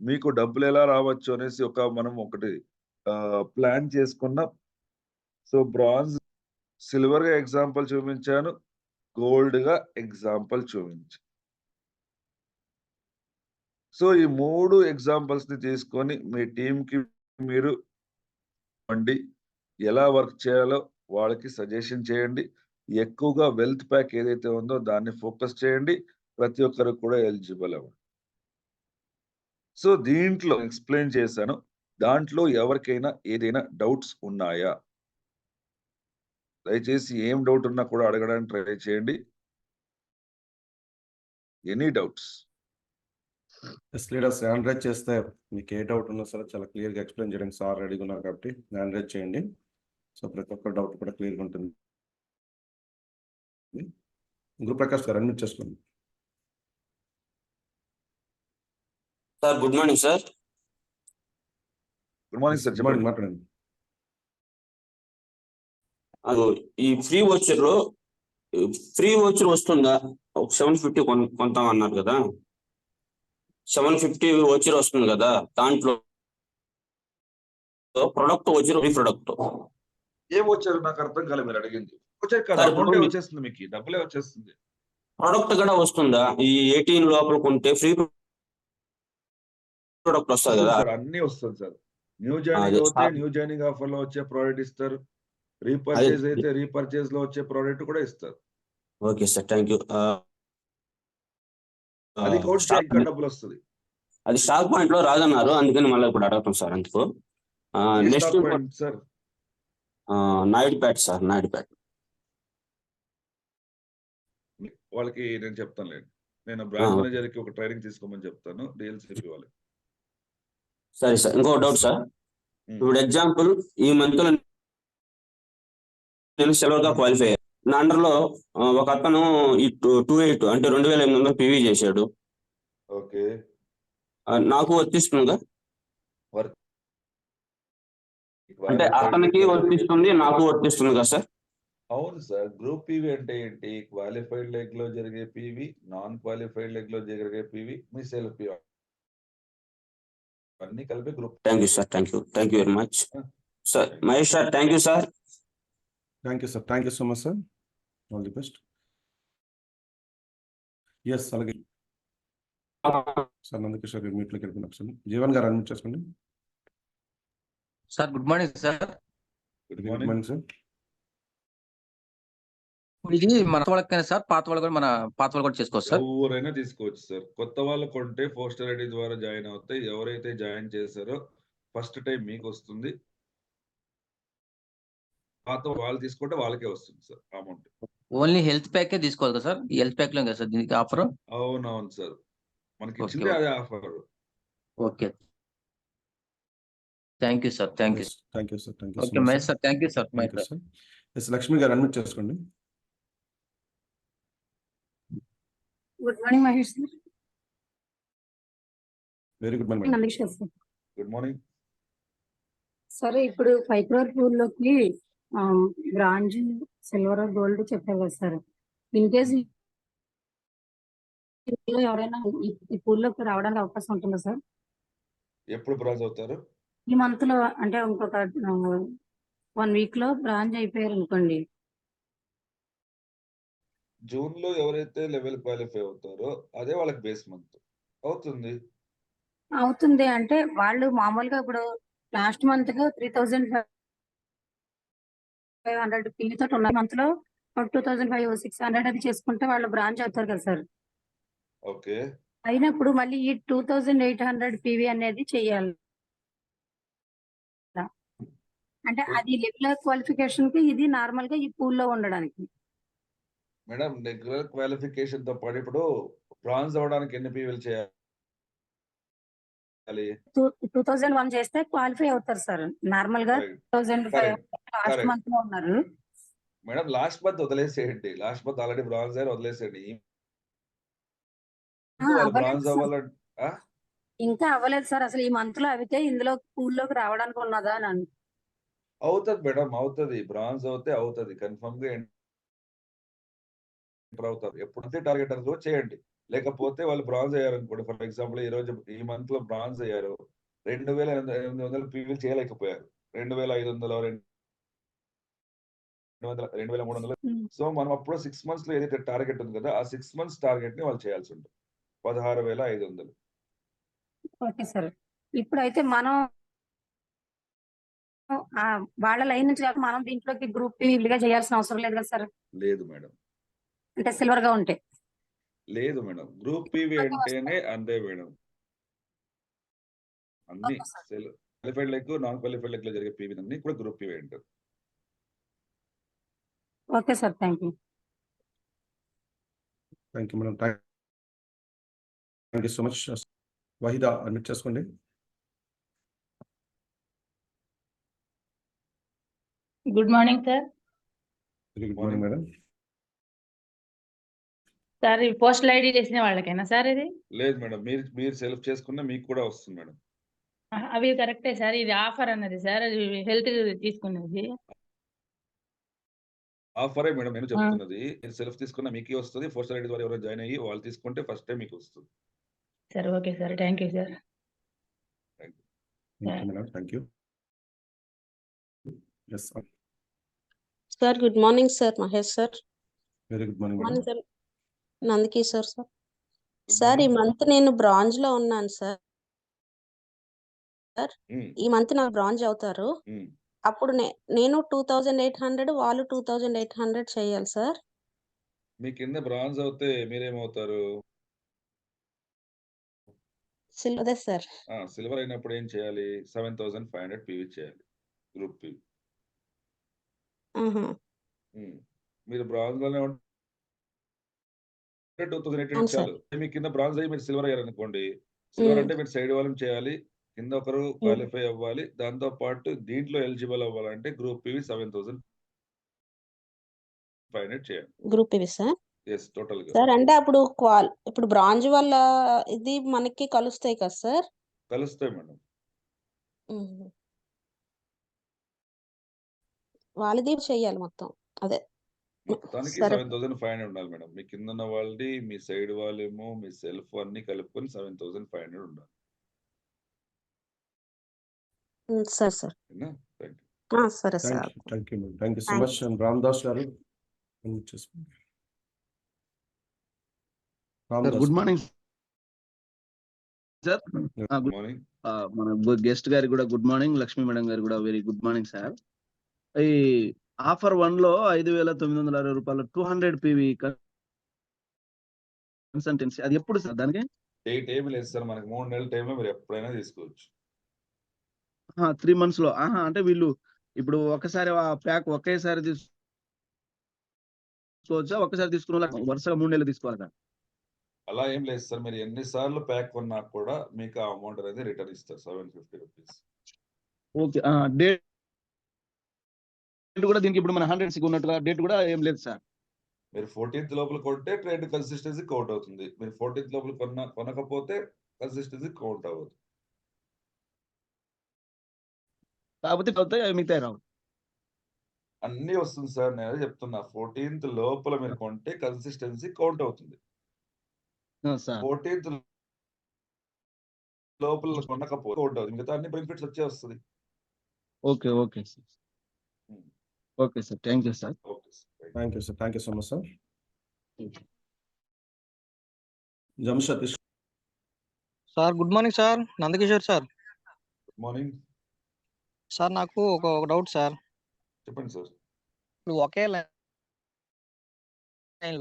మీకు డబ్బులు ఎలా రావచ్చు అనేసి మనం ఒకటి ప్లాన్ చేసుకున్నాం. సో బ్రాంజ్, సిల్వర్ గా ఎగ్జాంపుల్ చూపించాను, గోల్డ్ గా ఎగ్జాంపుల్ చూపించాను. సో ఈ 3 ఎగ్జాంపుల్స్ ని తీసుకొని మీ టీం కి మీరు ఎలా వర్క్ చేయాలో వాళ్ళకి సజెషన్ చేయండి. ఎక్కువగా వెల్త్ ప్యాక్ ఏదైతే ఉందో దాన్ని ఫోకస్ చేయండి. ప్రతి ఒక్కరు కూడా ఎలిజిబుల్ అవ్వండి. సో దీంట్లో ఎక్స్ప్లెయిన్ చేశాను. దాంట్లో ఎవరికైనా ఏదైనా డౌట్స్ ఉన్నాయా? దయచేసి ఏం డౌట్ ఉన్నా కూడా అడగడానికి ట్రై చేయండి. Any doubts? Yes leaders, hand raise చేస్తే మీకు ఏ డౌట్ ఉన్నా సరే చాలా క్లియర్గా ఎక్స్ప్లెయిన్ చేయడానికి సార్ రెడీగా ఉన్నారు కాబట్టి హ్యాండ్ రైజ్ చేయండి. సో ప్రతి ఒక్క డౌట్ కూడా క్లియర్గా ఉంటుంది. గురుప్రకాష్ గారు అడ్మిట్ చేసుకోండి. Sir good morning sir. Good morning sir, good morning, మాట్లాడండి. అది ఈ ఫ్రీ వోచర్ వస్తుందా? ఒక 750 కొంటాం అన్నారు కదా, 750 వోచర్ వస్తుంది కదా, దాంట్లో ప్రొడక్ట్ వోచర్ ప్రొడక్ట్ ఏం వచ్చారు నాకు అర్థం కాలేదు మీరు అడిగింది. వచ్చేస్తుంది, మీకు డబ్బులే వచ్చేస్తుంది. ప్రొడక్ట్ కూడా వస్తుందా? ఈ 18 లోపల కొంటే ఫ్రీ ప్రొడక్ట్ వస్తుంది కదా? అన్ని వస్తుంది సార్. న్యూ జాయినింగ్ అయితే న్యూ జాయినింగ్ ఆఫర్ లో వచ్చే ప్రోడక్ట్ ఇస్తారు, రీపర్చేజ్ అయితే రీపర్చేజ్ లో వచ్చే ప్రోడక్ట్ కూడా ఇస్తారు. Okay sir, thank you. అది ఇంకా డబ్బులు వస్తుంది. అది స్టాక్ పాయింట్ లో రాదన్నారు, అందుకని మళ్ళీ ఇప్పుడు అడగటం సార్. అందుకు next sir Naidupeta sir, Naidupeta. వాళ్ళకి నేను చెప్తాను లేండి, నేను బ్రాంచ్ మేనేజర్ కి ఒక ట్రైనింగ్ తీసుకోమని చెప్తాను, డిఎల్సిపి వాళ్ళకి. సరే సార్, ఇంకో డౌట్ సార్. ఇప్పుడు ఎగ్జాంపుల్ ఈ మంత్ లో నేను సిల్వర్ గా క్వాలిఫై అయ్యాను. నా అండర్ లో ఒక అతను ఈ 28 అంటే 2,800 పీవీ చేశాడు. ఓకే, నాకు వర్తిస్తుందా? అంటే అతనికి వర్తిస్తుంది, నాకు వర్తిస్తుంది కదా సార్? అవును సార్. గ్రూప్ పీవీ అంటే ఏంటి? క్వాలిఫైడ్ లెగ్ లో జరిగే పీవీ, నాన్ క్వాలిఫైడ్ లెగ్ లో జరిగే పీవీ, మీ సెల్ఫ్ పీవీ అన్ని కలిపి group. Thank you sir, thank you very much sir. Mahesh sir, thank you sir. Thank you sir, thank you so much sir. All the best. Yes, అలాగే sir Nandakishore గారు మీట్లోకి వెళ్ళిపోయిన ఒకసారి జీవన్ గారు అన్మ్యూట్ చేసుకోండి. Sir good morning sir. Good good morning. Morning sir. ఇది మన వాళ్ళకైనా సార్, పాత వాళ్ళు కూడా, మన పాత వాళ్ళు కూడా చేసుకోవచ్చు సార్. ఎవరైనా తీసుకోవచ్చు సార్. కొత్త వాళ్ళు కొంటే పోస్టల్ ఐడి ద్వారా జాయిన్ అవుతాయి. ఎవరైతే జాయిన్ చేశారో ఫస్ట్ టైం మీకు వస్తుంది. పాత వాళ్ళు తీసుకుంటే వాళ్ళకే వస్తుంది సార్ అమౌంట్. ఓన్లీ హెల్త్ ప్యాకే తీసుకోవాలి కదా సార్? హెల్త్ ప్యాక్ లో కదా సార్ దీనికి ఆఫర్? అవునవును సార్, మనకి ఓకే, ఇచ్చింది అదే offer. Okay, thank you sir, thank you. Thank you sir, thank you okay Mahesh sir, thank you sir. Thank you sir. Yes, Lakshmi గారు అన్మ్యూట్ చేసుకోండి. Good morning Mahesh sir. Very good morning. Nandakishore sir. Good morning. సరే, ఇప్పుడు 5 crore pool లోకి bronze, silver, gold చెప్పారు కదా sir. In case ఎవరైనా ఈ pool లోకి రావడానికి అవకాశం ఉంటుందా సార్? ఎప్పుడు బ్రాంచ్ అవుతారు? ఈ మంత్ లో, అంటే ఇంకొక 1 week లో బ్రాంచ్ అయిపోయారు అనుకోండి. జూన్ లో ఎవరైతే లెవెల్ క్వాలిఫై అవుతారో అదే వాళ్ళకి బేస్ మంత్ అవుతుంది. అవుతుంది అంటే వాళ్ళు మామూలుగా ఇప్పుడు లాస్ట్ మంత్ గా 3,500 పిల్లి తోటి ఉన్న మంత్ లో 2,500-600 అది చేసుకుంటే వాళ్ళు బ్రాంచ్ అవుతారు కదా సార్. ఓకే. అయినప్పుడు మళ్ళీ ఈ 2,800 పివి అనేది చెయ్యాలి. అంటే అది రెగ్యులర్ క్వాలిఫికేషన్ కి, ఇది నార్మల్ గా ఈ పూల్ లో ఉండడానికి. మేడం, రెగ్యులర్ క్వాలిఫికేషన్ తో పాటు ఇప్పుడు బ్రాంజ్ అవడానికి ఎన్ని పీవీలు చేయాలి? 2001 చేస్తే క్వాలిఫై అవుతారు సార్. నార్మల్ గా 2005 లాస్ట్ Correct. మంత్ లో ఉన్నారు. మేడం, లాస్ట్ మంత్ వదిలేసేయండి. లాస్ట్ మంత్ ఆల్రెడీ బ్రాంజ్ అయ్యారు, వదిలేసేయండి. వాళ్ళు అవ్వలేదు బ్రాంజ్ సార్. అవ్వాలంటే ఇంకా అవ్వలేదు సార్. అసలు ఈ మంత్ లో అయితే ఇందులో పూల్ లోకి రావడానికి ఉన్నదా అని. అవుతుంది మేడం, అవుతుంది. బ్రాంజ్ అవుతే అవుతుంది, కన్ఫర్మ్ గా ఎంటర్ అవుతారు. ఎప్పుడైతే టార్గెట్ అనుకో చేయండి. లేకపోతే వాళ్ళు బ్రాంజ్ అయ్యారు అనుకోండి, ఫర్ ఎగ్జాంపుల్ ఈ రోజు ఈ మంత్ లో బ్రాంజ్ అయ్యారు, 2,800 పీవీలు చేయలేకపోయారు. 2,500, 2,300. సో మనం అప్పుడు 6 months లో ఏదైతే టార్గెట్ ఉంది కదా, ఆ 6 months టార్గెట్ ని వాళ్ళు చేయాల్సి ఉంటుంది. 16,500. Okay sir. ఇప్పుడైతే మనం వాళ్ళ లైన్ నుంచి కాక మనం దీంట్లోకి గ్రూప్ గా చేయాల్సిన అవసరం లేదు కదా సార్? లేదు మేడం, అంటే సిల్వర్ గా ఉంటే. లేదు మేడం. గ్రూప్ పీవీ అంటేనే అంతే మేడం. అన్ని okay sir. Qualified leg, non qualified leg లో జరిగే పీవీ అన్ని కూడా గ్రూప్ పీవీ అంటారు. Okay sir, thank you. Thank you madam, thank you so much. Waheeda admit చేసుకోండి. Good morning sir. Very good morning madam. Sir ఈ postal ID చేసిన వాళ్ళకైనా sir ఇది? లేదు మేడం, మీరు సెల్ఫ్ చేసుకున్నా మీకు కూడా వస్తుంది మేడం. అవి కరెక్టే సార్. ఇది ఆఫర్ అన్నది సార్, హెల్త్ తీసుకున్నది ఆఫరే మేడం నేను చెప్తున్నది. మీరు సెల్ఫ్ తీసుకున్నా మీకే వస్తుంది. పోస్టల్ ఐడి ద్వారా ఎవరైనా జాయిన్ అయ్యి వాళ్ళు తీసుకుంటే ఫస్ట్ టైం మీకు వస్తుంది. Sir. Okay sir, thank you sir. Madam, thank you. Yes sir. Good morning sir, Mahesh sir. Very good morning madam. Morning sir, Nandakishore sir. Sir ఈ మంత్ నేను బ్రాంజ్ లో ఉన్నాను సార్. ఈ మంత్ నాకు బ్రాంజ్ అవుతారు. అప్పుడు నేను 2,800, వాళ్ళు 2,800 చేయాలి సార్. మీ కింద బ్రాంజ్ అవుతే మీరేమవుతారు? Silver sir. సిల్వర్ అయినప్పుడు ఏం చేయాలి? 7,500 పీవీ చేయాలి, గ్రూప్ పీవీ. మీరు బ్రాంజ్ లోనే ఉంటే 2,800 చాలు. మీ కింద బ్రాంజ్ అయ్యి మీరు సిల్వర్ అయ్యారు అనుకోండి, సిల్వర్ అంటే మీరు సైడ్ వాళ్ళని చేయాలి, కింద ఒకరు క్వాలిఫై అవ్వాలి. దాంతో పాటు దీంట్లో ఎలిజిబుల్ అవ్వాలంటే గ్రూప్ పీవీ 7,500 చేయాలి. Group PV sir. Yes, total గా సార్. అంటే అప్పుడు ఇప్పుడు బ్రాంజ్ వల్ల ఇది మనకి కలుస్తాయి కదా సార్? కలుస్తాయి మేడం. వాళ్ళది చెయ్యాలి మొత్తం. అదే మొత్తానికి సరే 7,500 ఉండాలి మేడం. మీ కింద ఉన్న వాళ్ళది, మీ సైడ్ వాళ్ళేమో, మీ సెల్ఫ్ అన్ని కలుపుకొని 7,500 ఉండాలి. సరే సార్ ఓకేనా? Thank you. సరే sir thank you madam. Thank you so thank much. And Ramadas గారు unmute చేసుకోండి. Ramadas good morning sir. Good morning. మన గెస్ట్ గారికి కూడా గుడ్ మార్నింగ్, లక్ష్మీ మేడం గారికి కూడా వెరీ గుడ్ మార్నింగ్ సార్. ఈ ఆఫర్ 1 లో 5,960 రూపాయలు 200 PV కన్సల్టెన్సీ అది ఎప్పుడు సార్? దానికి డేట్ ఏమి లేదు సార్, మనకి 3 నెలల టైంలో మీరు ఎప్పుడైనా తీసుకోవచ్చు. 3 months లో. అంటే వీళ్ళు ఇప్పుడు ఒకసారి ఆ ప్యాక్ ఒకేసారి తీసుకోవచ్చా? ఒకసారి తీసుకున్న వాళ్ళకి వరుసగా 3 నెలలు తీసుకోవాలా? అలా ఏం లేదు సార్, మీరు ఎన్నిసార్లు ప్యాక్ కొన్నా కూడా మీకు ఆ అమౌంట్ అనేది రిటర్న్ ఇస్తారు 750 రూపీస్. ఓకే. డేట్ కూడా దీనికి ఇప్పుడు మన 100 ఉన్నట్టుగా డేట్ కూడా ఏం లేదు సార్. మీరు 14th లోపల కొంటే ట్రేడ్ కన్సిస్టెన్సీ కౌంట్ అవుతుంది. మీరు 14th లోపల కొనకపోతే కన్సిస్టెన్సీ కౌంట్ అవ్వదు. కాకపోతే మిగతా రావు. అన్ని వస్తుంది సార్, నేను చెప్తున్నా 14th లోపల మీరు కొంటే కన్సిస్టెన్సీ కౌంట్ అవుతుంది. 14th లోపల కొనకపోతే కౌంట్ అవుతుంది. మిగతా అన్ని బెనిఫిట్స్ వస్తుంది. Okay sir. Okay sir. Thank you sir. Okay sir. Thank you sir. Thank you so much sir. Jamshad sir good morning sir. Nandakishore sir. Good morning sir నాకు ఒక డౌట్ సార్. చెప్పండి sir. ఇప్పుడు ఒకే line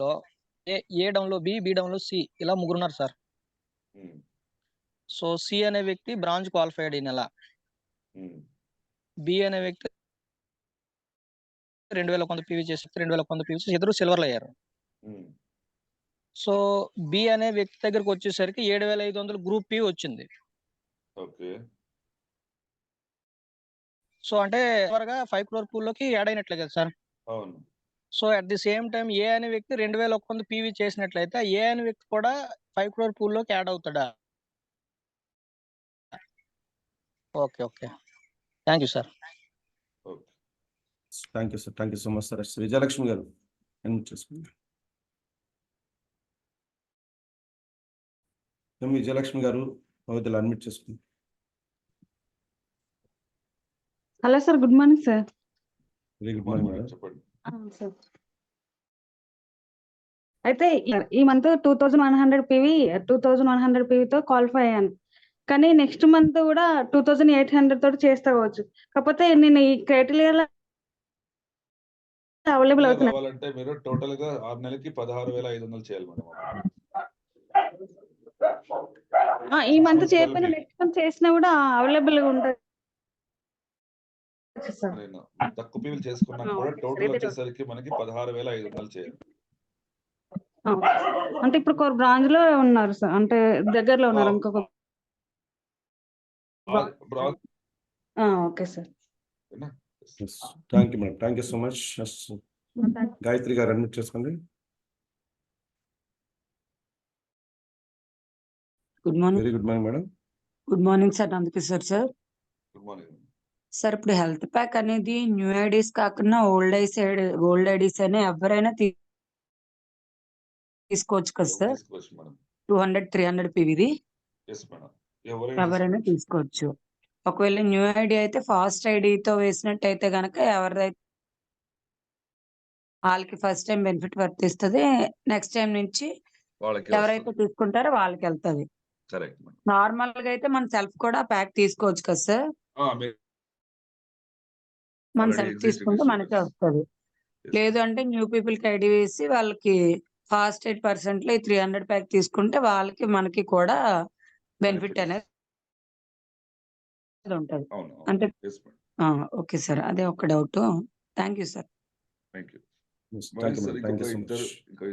లో ఏ down లో be down లో C ఇలా ముగ్గురున్నారు sir. So C అనే వ్యక్తి బ్రాంజ్ క్వాలిఫైడ్ ఈ నెల, బి అనే వ్యక్తి 2,000 కొంత పీవీ చేసి 2,000 కొంత పీవీ చేసి ఇద్దరు సిల్వర్లు అయ్యారు. సో బి అనే వ్యక్తి దగ్గరకు వచ్చేసరికి 7,500 గ్రూప్ పి వచ్చింది. ఓకే. సో అంటే త్వరగా 5 crore పూల్ లోకి యాడ్ అయినట్లే కదా సార్. అవును. So at the same time A అనే వ్యక్తి 2,000 కొంత పీవీ చేసినట్లయితే ఏ అనే వ్యక్తి కూడా 5 crore పూల్ లోకి యాడ్ అవుతాడా? Okay. Thank you sir. Okay. Thank you sir. Thank you so much sir. Vijayalakshmi గారు unmute చేసుకోండి. విజయలక్ష్మి గారు అన్మ్యూట్ చేసుకోండి. Hello sir, good morning sir. Very good morning madam. చెప్పండి. సార్ అయితే ఈ మంత్ 2,100 PV 2,100 PVతో క్వాలిఫై అయ్యాను. కానీ నెక్స్ట్ మంత్ కూడా 2,800 తోటి చేసుకోవచ్చు. కాకపోతే నేను ఈ క్రైటీరియాలో అవైలబుల్ అవుతున్నాయి. కావాలంటే మీరు టోటల్ గా 6 నెలలకి 16,500 చేయాలి మేడం. ఈ మంత్ చేయకపోయినా నెక్స్ట్ మంత్ చేసినా కూడా అవైలబుల్ గా ఉంటుంది సార్. నేను తక్కువ పీవీలు చేసుకున్నా కూడా టోటల్ వచ్చేసరికి మనకి 16,500 చేయాలి. అంటే ఇప్పుడు ఒక బ్రాంచ్ లో ఉన్నారు సార్, అంటే దగ్గరలో ఉన్నారు ఇంకొక. Okay sir. Thank you madam. Thank you so much. Gayatri గారు అన్మ్యూట్ చేసుకోండి. Good morning. Very good morning madam. Good morning sir. Nandakishore sir. Good morning sir ఇప్పుడు హెల్త్ ప్యాక్ అనేది న్యూ ఐడీస్ కాకుండా ఓల్డ్ ఐడీస్ అయినా ఎవరైనా తీసుకోవచ్చు కదా సార్? 200, 300 PVది ఎవరైనా తీసుకోవచ్చు. ఒకవేళ న్యూ ఐడి అయితే ఫాస్ట్ ఐడితో వేసినట్టయితే గనక ఎవరిదైతే వాళ్ళకి ఫస్ట్ టైం బెనిఫిట్ వర్తిస్తుంది. నెక్స్ట్ టైం నుంచి ఎవరైతే తీసుకుంటారో వాళ్ళకి వెళ్తుంది. నార్మల్ గా అయితే మన సెల్ఫ్ కూడా ప్యాక్ తీసుకోవచ్చు కదా సార్? మన సెల్ఫ్ తీసుకుంటే మనకే వస్తుంది. లేదు అంటే న్యూ పీపుల్ కి ఐడి వేసి వాళ్ళకి ఫాస్ట్ 8% లో 300 ప్యాక్ తీసుకుంటే వాళ్ళకి మనకి కూడా బెనిఫిట్ అనేది ఉంటది. అంటే ఓకే సార్, అదే ఒక డౌట్. Thank you sir. ఇంకా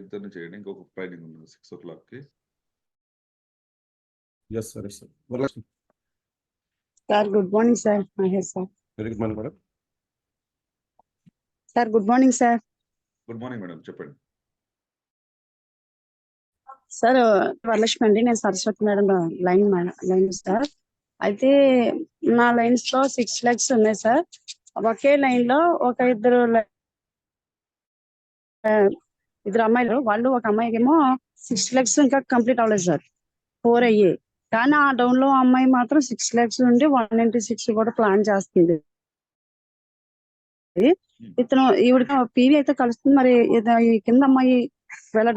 ఇద్దరిని చేయండి. ఇంకొక ట్రైనింగ్ ఉంది 6 o'clock కి. Sir good morning sir. Mahesh sir. Very good morning madam. Sir good morning sir. Good morning madam, చెప్పండి. సార్ వరలక్ష్మి అండి, నేను సరస్వతి మేడం లైన్ సార్. అయితే నా లైన్స్ లో 6 lakhs ఉన్నాయి సార్. ఒకే లైన్ లో ఒక ఇద్దరు ఇద్దరు అమ్మాయిలు, వాళ్ళు ఒక అమ్మాయికి ఏమో 6 lakhs ఇంకా కంప్లీట్ అవ్వలేదు సార్, 4 అయ్యాయి. కానీ ఆ డౌన్ లో అమ్మాయి మాత్రం 6 lakhs నుండి 196 కూడా ప్లాన్ చేస్తుంది. ఇతను ఈవిడ పీవీ అయితే కలుస్తుంది. మరి ఈ కింద అమ్మాయి ఒకవేళ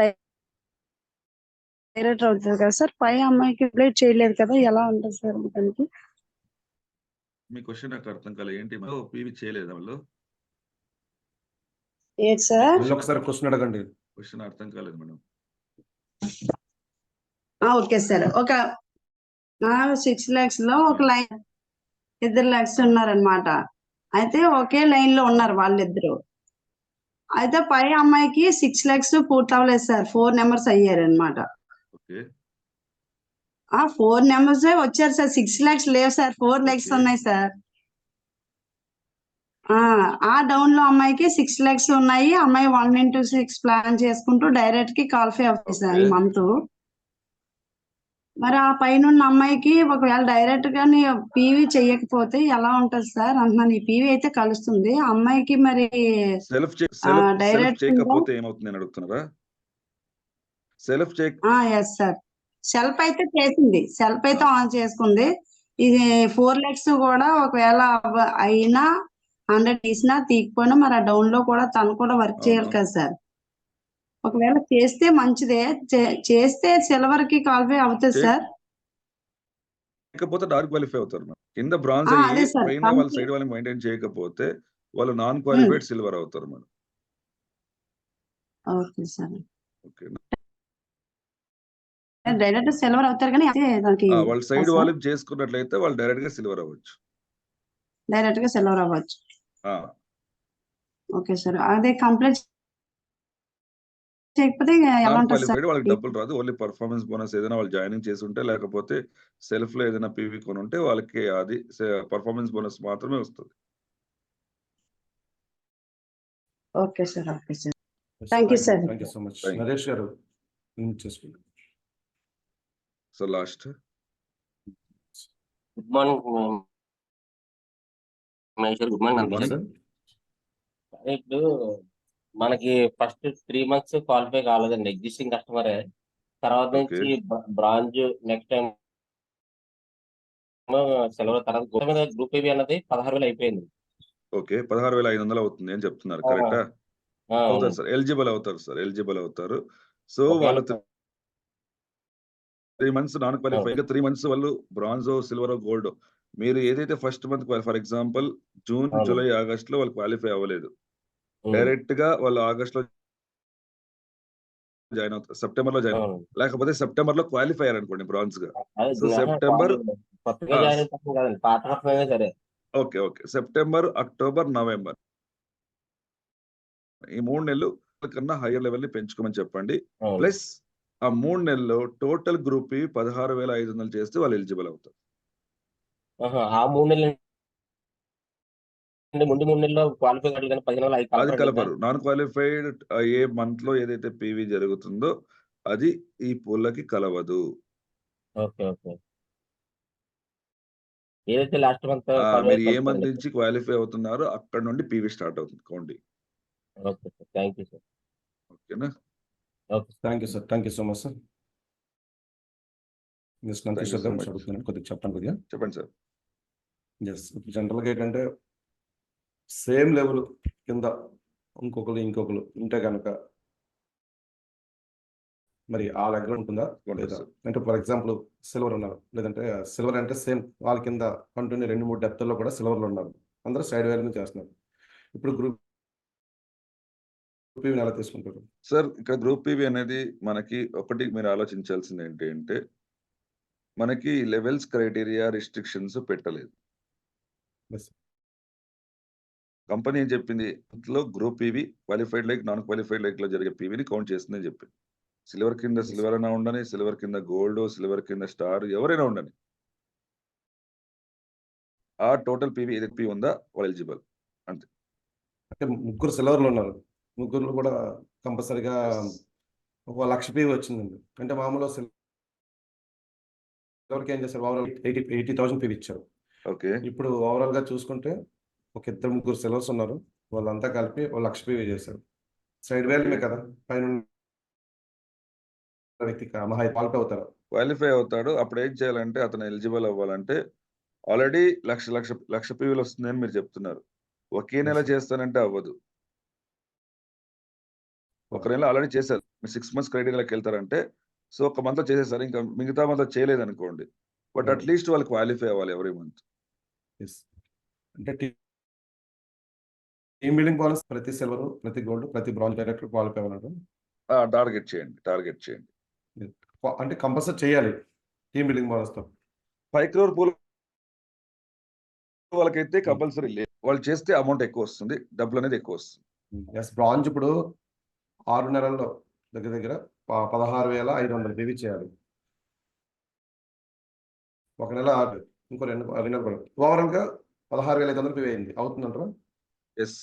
డైరెక్టర్ అవుతుంది కదా సార్, పై అమ్మాయికి అప్లై చేయలేదు కదా, ఎలా ఉంటుంది సార్ దానికి? మీ క్వశ్చన్ నాకు అర్థం కాలేదు. ఏంటి పీవీ చేయలేదా వాళ్ళు? ఏంటి సార్? మళ్ళీ ఒకసారి క్వశ్చన్ అడగండి. క్వశ్చన్ అర్థం కాలేదు మేడం. Okay sir. ఒక 6 lakhs లో ఒక లైన్ 2 lakhs ఉన్నారనమాట. అయితే ఒకే లైన్ లో ఉన్నారు వాళ్ళిద్దరు. అయితే పై అమ్మాయికి 6 lakhs పూర్తి అవ్వలేదు సార్, 4 numbers అయ్యారు అనమాట. ఓకే. 4 numbers వచ్చారు సార్, 6 lakhs లేవు సార్, 4 lakhs ఉన్నాయి సార్. ఆ డౌన్ లో అమ్మాయికి 6 lakhs ఉన్నాయి. అమ్మాయి 1/6 ప్లాన్ చేసుకుంటూ డైరెక్ట్ కి క్వాలిఫై అవుతుంది సార్ ఈ మంత్. మరి ఆ పైన అమ్మాయికి ఒకవేళ డైరెక్ట్ గా పీవీ చెయ్యకపోతే ఎలా ఉంటది సార్ అంటున్నాను. ఈ పీవీ అయితే కలుస్తుంది, అమ్మాయికి మరి సెల్ఫ్ డైరెక్ట్ చేయకపోతే ఏమవుతుంది అని అడుగుతున్నారా? సెల్ఫ్ ఎస్ సార్, సెల్ఫ్ అయితే చేసింది, సెల్ఫ్ అయితే ఆన్ చేసుకుంది. ఇది 4 lakhs కూడా ఒకవేళ అయినా 100 తీసినా తీయకపోయినా మరి ఆ డౌన్ లో కూడా తను కూడా వర్క్ చేయాలి కదా సార్. ఒకవేళ చేస్తే మంచిదే, చేస్తే సిల్వర్ కి క్వాలిఫై అవుతుంది సార్. చేయకపోతే డార్క్ క్వాలిఫై అవుతారు. కింద బ్రాంజ్ అదే అయ్యి సార్, పైన వాళ్ళ సైడ్ వాళ్ళని మెయింటైన్ చేయకపోతే వాళ్ళు నాన్ క్వాలిఫైడ్ సిల్వర్ అవుతారు madam. Okay sir. Okay. Direct silver అవుతారు కానీ దానికి వాళ్ళ సైడ్ వాళ్ళకి చేసుకున్నట్లయితే వాళ్ళు డైరెక్ట్ గా సిల్వర్ అవ్వచ్చు. డైరెక్ట్ గా సిల్వర్ అవ్వచ్చు. Okay sir. అదే కంప్లీట్ చేయకపోతే ఎలా ఉంటుంది సార్? వాళ్ళకి డబ్బులు రాదు. ఓన్లీ పర్ఫార్మెన్స్ బోనస్ ఏదైనా వాళ్ళు జాయినింగ్ చేసి ఉంటే, లేకపోతే సెల్ఫ్ లో ఏదైనా పీవీ కొని ఉంటే వాళ్ళకి అది పర్ఫార్మెన్స్ బోనస్ మాత్రమే వస్తుంది. Okay sir. Okay sir. Thank you sir. Thank you so much. Naresh గారు so last. Good morning Mahesh గారు. Good morning. ఇప్పుడు మనకి ఫస్ట్ 3 months క్వాలిఫై కాలేదండి, ఎగ్జిస్టింగ్ కస్టమరే. తర్వాత నుంచి బ్రాంజ్, నెక్స్ట్ టైం సిల్వర్, తర్వాత గ్రూప్ ఏవి అన్నది 16,000 అయిపోయింది. ఓకే, 16,500 అవుతుంది అని చెప్తున్నారు. కరెక్టా? అవుతారు సార్, ఎలిజిబుల్ అవుతారు సార్, ఎలిజిబుల్ అవుతారు. సో వాళ్ళు 3 months నాన్ క్వాలిఫై, 3 months వాళ్ళు బ్రాంజ్, సిల్వర్, గోల్డ్. మీరు ఏదైతే first month for example June, July, August లో వాళ్ళు క్వాలిఫై అవ్వలేదు, డైరెక్ట్ గా వాళ్ళు ఆగస్ట్ లో జాయిన్ అవుతారు, సెప్టెంబర్ లో జాయిన్, లేకపోతే సెప్టెంబర్ లో క్వాలిఫై అయ్యారు అనుకోండి బ్రాంజ్ గా. So September, okay okay, September, October, November ఈ 3 నెలలు కన్నా హైయర్ లెవెల్ ని పెంచుకోమని చెప్పండి. ప్లస్ ఆ 3 నెలల్లో టోటల్ గ్రూప్ 16,500 చేస్తే వాళ్ళు ఎలిజిబుల్ అవుతారు. ఆ 3 నెలలు ముందు 3 నెలల్లో క్వాలిఫై కాదు కానీ 15,000 అది కలపరు. నాన్ క్వాలిఫైడ్ ఏ మంత్ లో ఏదైతే పీవీ జరుగుతుందో అది ఈ పూలకి కలవదు. Okay okay. ఏదైతే లాస్ట్ మంత్ మీరు ఏ మంత్ నుంచి క్వాలిఫై అవుతున్నారో అక్కడ నుండి పీవీ స్టార్ట్ అవుతుంది counting. Okay sir, thank you sir. ఓకేనా? Okay, thank you sir. Thank you so much sir. కొద్దిగా చెప్పండి సార్. ఎస్, జనరల్గా ఏంటంటే సేమ్ లెవెల్ కింద ఇంకొకరు ఉంటే కనుక మరి ఆ లెక్కలు ఉంటుందా లేదా? అంటే ఫర్ ఎగ్జాంపుల్ సిల్వర్ ఉన్నారు, లేదంటే సిల్వర్ అంటే సేమ్ వాళ్ళ కింద కంటిన్యూ 2-3 డెప్త్లో కూడా సిల్వర్లో ఉన్నారు, అందరూ సైడ్ వేలు చేస్తున్నారు. ఇప్పుడు గ్రూప్ పీవీ ఎలా తీసుకుంటారు సార్? ఇక్కడ గ్రూప్ పీవీ అనేది మనకి ఒకటి మీరు ఆలోచించాల్సింది ఏంటి అంటే, మనకి లెవెల్స్, క్రైటీరియా, రిస్ట్రిక్షన్స్ పెట్టలేదు. కంపెనీ ఏం చెప్పింది, ఇంట్లో group PV qualified like, non qualified like లో జరిగే పీవీని కౌంట్ చేస్తుందని చెప్పింది. సిల్వర్ కింద సిల్వర్ అయినా ఉండని, సిల్వర్ కింద గోల్డ్, సిల్వర్ కింద స్టార్, ఎవరైనా ఉండని, ఆ టోటల్ పీవీ ఏదైతే పీవీ ఉందా వాళ్ళు ఎలిజిబుల్ అంతే. అంటే 3 సిల్వర్లు ఉన్నారు, 3 కూడా కంపల్సరిగా 1,00,000 పీవీ వచ్చిందండి. అంటే మామూలుగా సిల్వర్కి ఏం చేశారు, ఓవరాల్ 80,000 పీవీ ఇచ్చారు. ఓకే, ఇప్పుడు ఓవరాల్ గా చూసుకుంటే ఒక 2-3 సిల్వర్స్ ఉన్నారు, వాళ్ళంతా కలిపి 1,00,000 పీవీ చేశారు. సైడ్ వేలమే కదా పైన వ్యక్తికి మహా క్వాలిఫై అవుతారు. క్వాలిఫై అవుతాడు. అప్పుడు ఏం చేయాలంటే అతను ఎలిజిబుల్ అవ్వాలంటే ఆల్రెడీ లక్ష పీవీలు వస్తుందని మీరు చెప్తున్నారు. ఒకే నెల చేస్తానంటే అవ్వదు. ఒక నెల ఆల్రెడీ చేశారు. మీరు 6 మంత్స్ క్రైటీరియాలోకి వెళ్తారంటే సో ఒక మంత్ లో చేసేసారు. ఇంకా మిగతా మంత్ చేయలేదు అనుకోండి. బట్ అట్లీస్ట్ వాళ్ళు క్వాలిఫై అవ్వాలి ఎవ్రీ మంత్. అంటే టీమ్ బిల్డింగ్ బోనస్ ప్రతి సిల్వర్, ప్రతి గోల్డ్, ప్రతి బ్రాంజ్ డైరెక్టర్ క్వాలిఫై అవ్వాలంటే టార్గెట్ చేయండి. అంటే కంపల్సరీ చేయాలి టీమ్ బిల్డింగ్ బోనస్ తో. 5 crore పూల్ వాళ్ళకైతే కంపల్సరీ లేదు. వాళ్ళు చేస్తే అమౌంట్ ఎక్కువ వస్తుంది, డబ్బులు అనేది ఎక్కువ వస్తుంది. బ్రాంజ్ ఇప్పుడు 6 నెలల్లో దగ్గర 16,500 పీవీ చేయాలి. ఒక నెల 6, ఇంకో 2 నెలలు కూడా ఓవరాల్ గా 16,500 పీవీ అయింది. అవుతుందంటారా? ఎస్.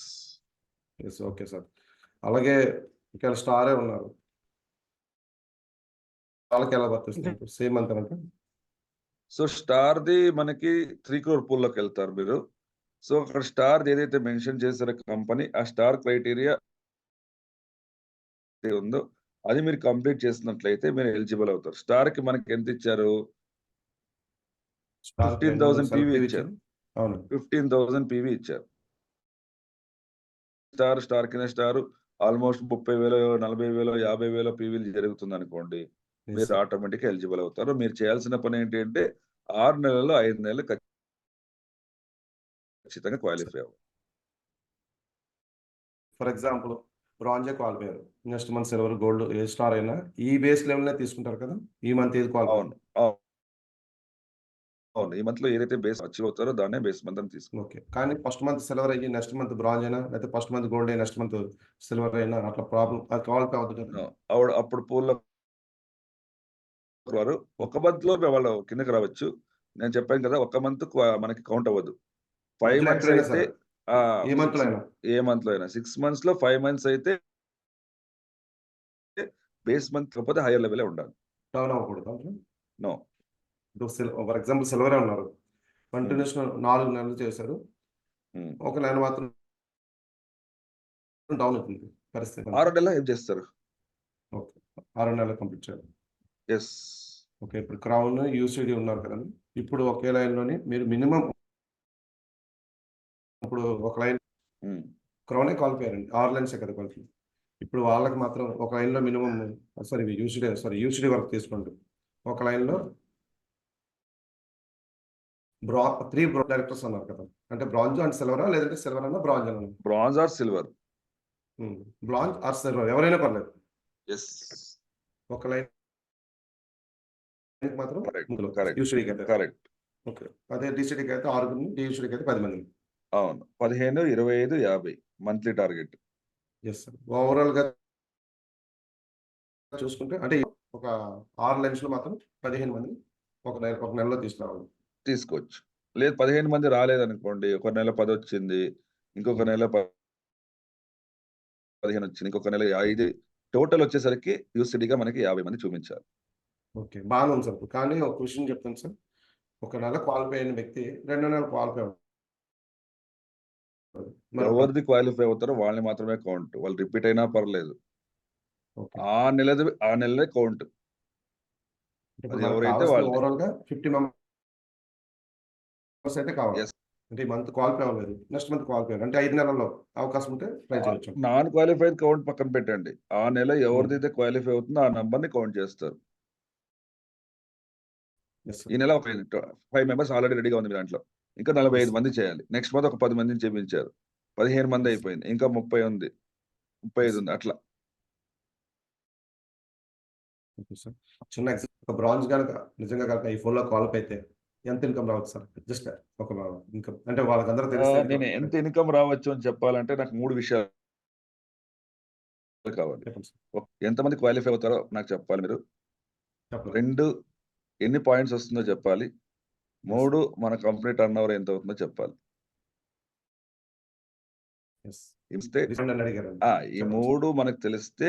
Okay sir. అలాగే ఇక్కడ స్టారే ఉన్నారు, వాళ్ళకి ఎలా వర్తిస్తుంది? సేమ్ అంతేనంట. సో స్టార్ది మనకి 3 crore పూల్లోకి వెళ్తారు మీరు. సో అక్కడ స్టార్ ఏదైతే మెన్షన్ చేశారో కంపెనీ, ఆ స్టార్ క్రైటీరియా ఉందో అది మీరు కంప్లీట్ చేసినట్లయితే మీరు ఎలిజిబుల్ అవుతారు. స్టార్ కి మనకి ఎంత ఇచ్చారు? 15,000 పీవీ ఇచ్చారు. 15,000 పీవీ ఇచ్చారు. స్టార్ కింద స్టార్ ఆల్మోస్ట్ 30,000, 40,000, 50,000 పీవీలు జరుగుతుంది అనుకోండి, మీరు ఆటోమేటిక్ ఎలిజిబుల్ అవుతారు. మీరు చేయాల్సిన పని ఏంటి అంటే 6 నెలల్లో 5 నెలలు ఖచ్చితంగా క్వాలిఫై అవ్వాలి. ఫర్ ఎగ్జాంపుల్ బ్రాంజే క్వాలిఫై అయ్యారు, నెక్స్ట్ మంత్ సిల్వర్, గోల్డ్ ఏ స్టార్ అయినా ఈ బేస్ లెవెల్ తీసుకుంటారు కదా, ఈ మంత్ ఏది క్వాలిఫై? అవును, ఈ మంత్ లో ఏదైతే బేస్ అచీవ్ అవుతారో దాన్నే బేస్ మంత్ అని తీసుకుంటాం. ఓకే. కానీ ఫస్ట్ మంత్ సిల్వర్ అయ్యి నెక్స్ట్ మంత్ బ్రాంజ్ అయినా, లేకపోతే ఫస్ట్ మంత్ గోల్డ్ అయ్యి నెక్స్ట్ మంత్ సిల్వర్ అయినా అట్లా ప్రాబ్లం క్వాలిఫై అవుతుంది. అప్పుడు పూల్లో ఒక మంత్ లో వాళ్ళు కిందకి రావచ్చు. నేను చెప్పాను కదా, ఒక మంత్ మనకి కౌంట్ అవ్వదు. 5 మంత్స్ అయితే ఏ మంత్ లో అయినా 6 మంత్స్ లో 5 మంత్స్ అయితే బేస్ మంత్ కాకపోతే హైయర్ లెవెల్ ఉండాలి. డౌన్ అవ్వకూడదు. నో. ఫర్ ఎగ్జాంపుల్ సిల్వరే ఉన్నారు, కంటిన్యూస్ 4 నెలలు చేశారు, ఒక నెల మాత్రం డౌన్ అవుతుంది పరిస్థితి. 6 నెలలు ఏం చేస్తారు? ఓకే, 6 నెలలు కంప్లీట్ చేయాలి. ఎస్. ఓకే. ఇప్పుడు క్రౌన్, యూసీడీ ఉన్నారు కదండి, ఇప్పుడు ఒకే లైన్ లోని మీరు మినిమం ఇప్పుడు ఒక లైన్ క్రౌనే క్వాలిఫై అయ్యారండి, 6 లైన్స్ కదా క్వాలిఫై. ఇప్పుడు వాళ్ళకి మాత్రం ఒక లైన్ లో మినిమం యూసీడీ వర్క్ తీసుకోండి. ఒక లైన్ లో 3 డైరెక్టర్స్ అన్నారు కదా, అంటే బ్రాంజ్ అండ్ సిల్వరా, లేదంటే సిల్వర్ అన్నా బ్రాంజ్ అన్నా? Bronze are silver. Bronze are silver ఎవరైనా పర్లేదు. ఎస్. ఒక లైన్ మాత్రం కరెక్ట్. ఓకే. అదే డిసిడీకి అయితే 6 మంది, డిసిడీకి అయితే 10 మంది. అవును, 15, 25, 50 monthly target. Yes sir. Overall గా చూసుకుంటే అంటే ఒక 6 లైన్స్ లో మాత్రం 15 మంది ఒక నెలలో తీసుకోవచ్చు. లేదు 15 మంది రాలేదనుకోండి, ఒక నెల 10 వచ్చింది, ఇంకొక నెల 15 వచ్చింది, ఇంకొక నెల 5, టోటల్ వచ్చేసరికి యూసీడీగా మనకి 50 మంది చూపించాలి. ఓకే, బాగానే ఉంది సార్. కానీ ఒక క్వశ్చన్ చెప్తాను సార్. ఒక నెల క్వాలిఫై అయిన వ్యక్తి 2 నెలలు క్వాలిఫై ఎవరిది క్వాలిఫై అవుతారో వాళ్ళని మాత్రమే కౌంట్. వాళ్ళు రిపీట్ అయినా పర్లేదు, ఆ నెలలే కౌంట్. ఎవరైతే ఓవరాల్ గా 50 మెంబర్స్ అయితే కావాలి. అంటే ఈ మంత్ క్వాలిఫై అవ్వలేదు, నెక్స్ట్ మంత్ క్వాలిఫై అంటే 5 నెలల్లో అవకాశం ఉంటే ట్రై చేయొచ్చు. నాన్ క్వాలిఫైడ్ కౌంట్ పక్కన పెట్టండి, ఆ నెల ఎవరిదైతే క్వాలిఫై అవుతుందో ఆ నంబర్ ని కౌంట్ చేస్తారు. ఈ నెల ఒక 5 మెంబర్స్ ఆల్రెడీ రెడీగా ఉంది మీ దాంట్లో, ఇంకా 45 మంది చేయాలి. నెక్స్ట్ మంత్ ఒక 10 మందిని చేయించారు, 15 మంది అయిపోయింది, ఇంకా 30 ఉంది, 35 ఉంది, అట్లా. చిన్న ఒక బ్రాంజ్ కనుక నిజంగా కనుక ఈ ఫోన్లో క్వాలిఫై అయితే ఎంత ఇన్కమ్ రావచ్చు సార్? జస్ట్ ఒక ఇన్కమ్ అంటే వాళ్ళకందరూ తెలిస్తే నేను ఎంత ఇన్కమ్ రావచ్చు అని చెప్పాలంటే నాకు 3 విషయాలు కావాలి. ఎంతమంది క్వాలిఫై అవుతారో నాకు చెప్పాలి మీరు. 2, ఎన్ని పాయింట్స్ వస్తుందో చెప్పాలి. 3, మన కంపెనీ టర్న్ ఓవర్ ఎంత అవుతుందో చెప్పాలి. ఈ 3 మనకు తెలిస్తే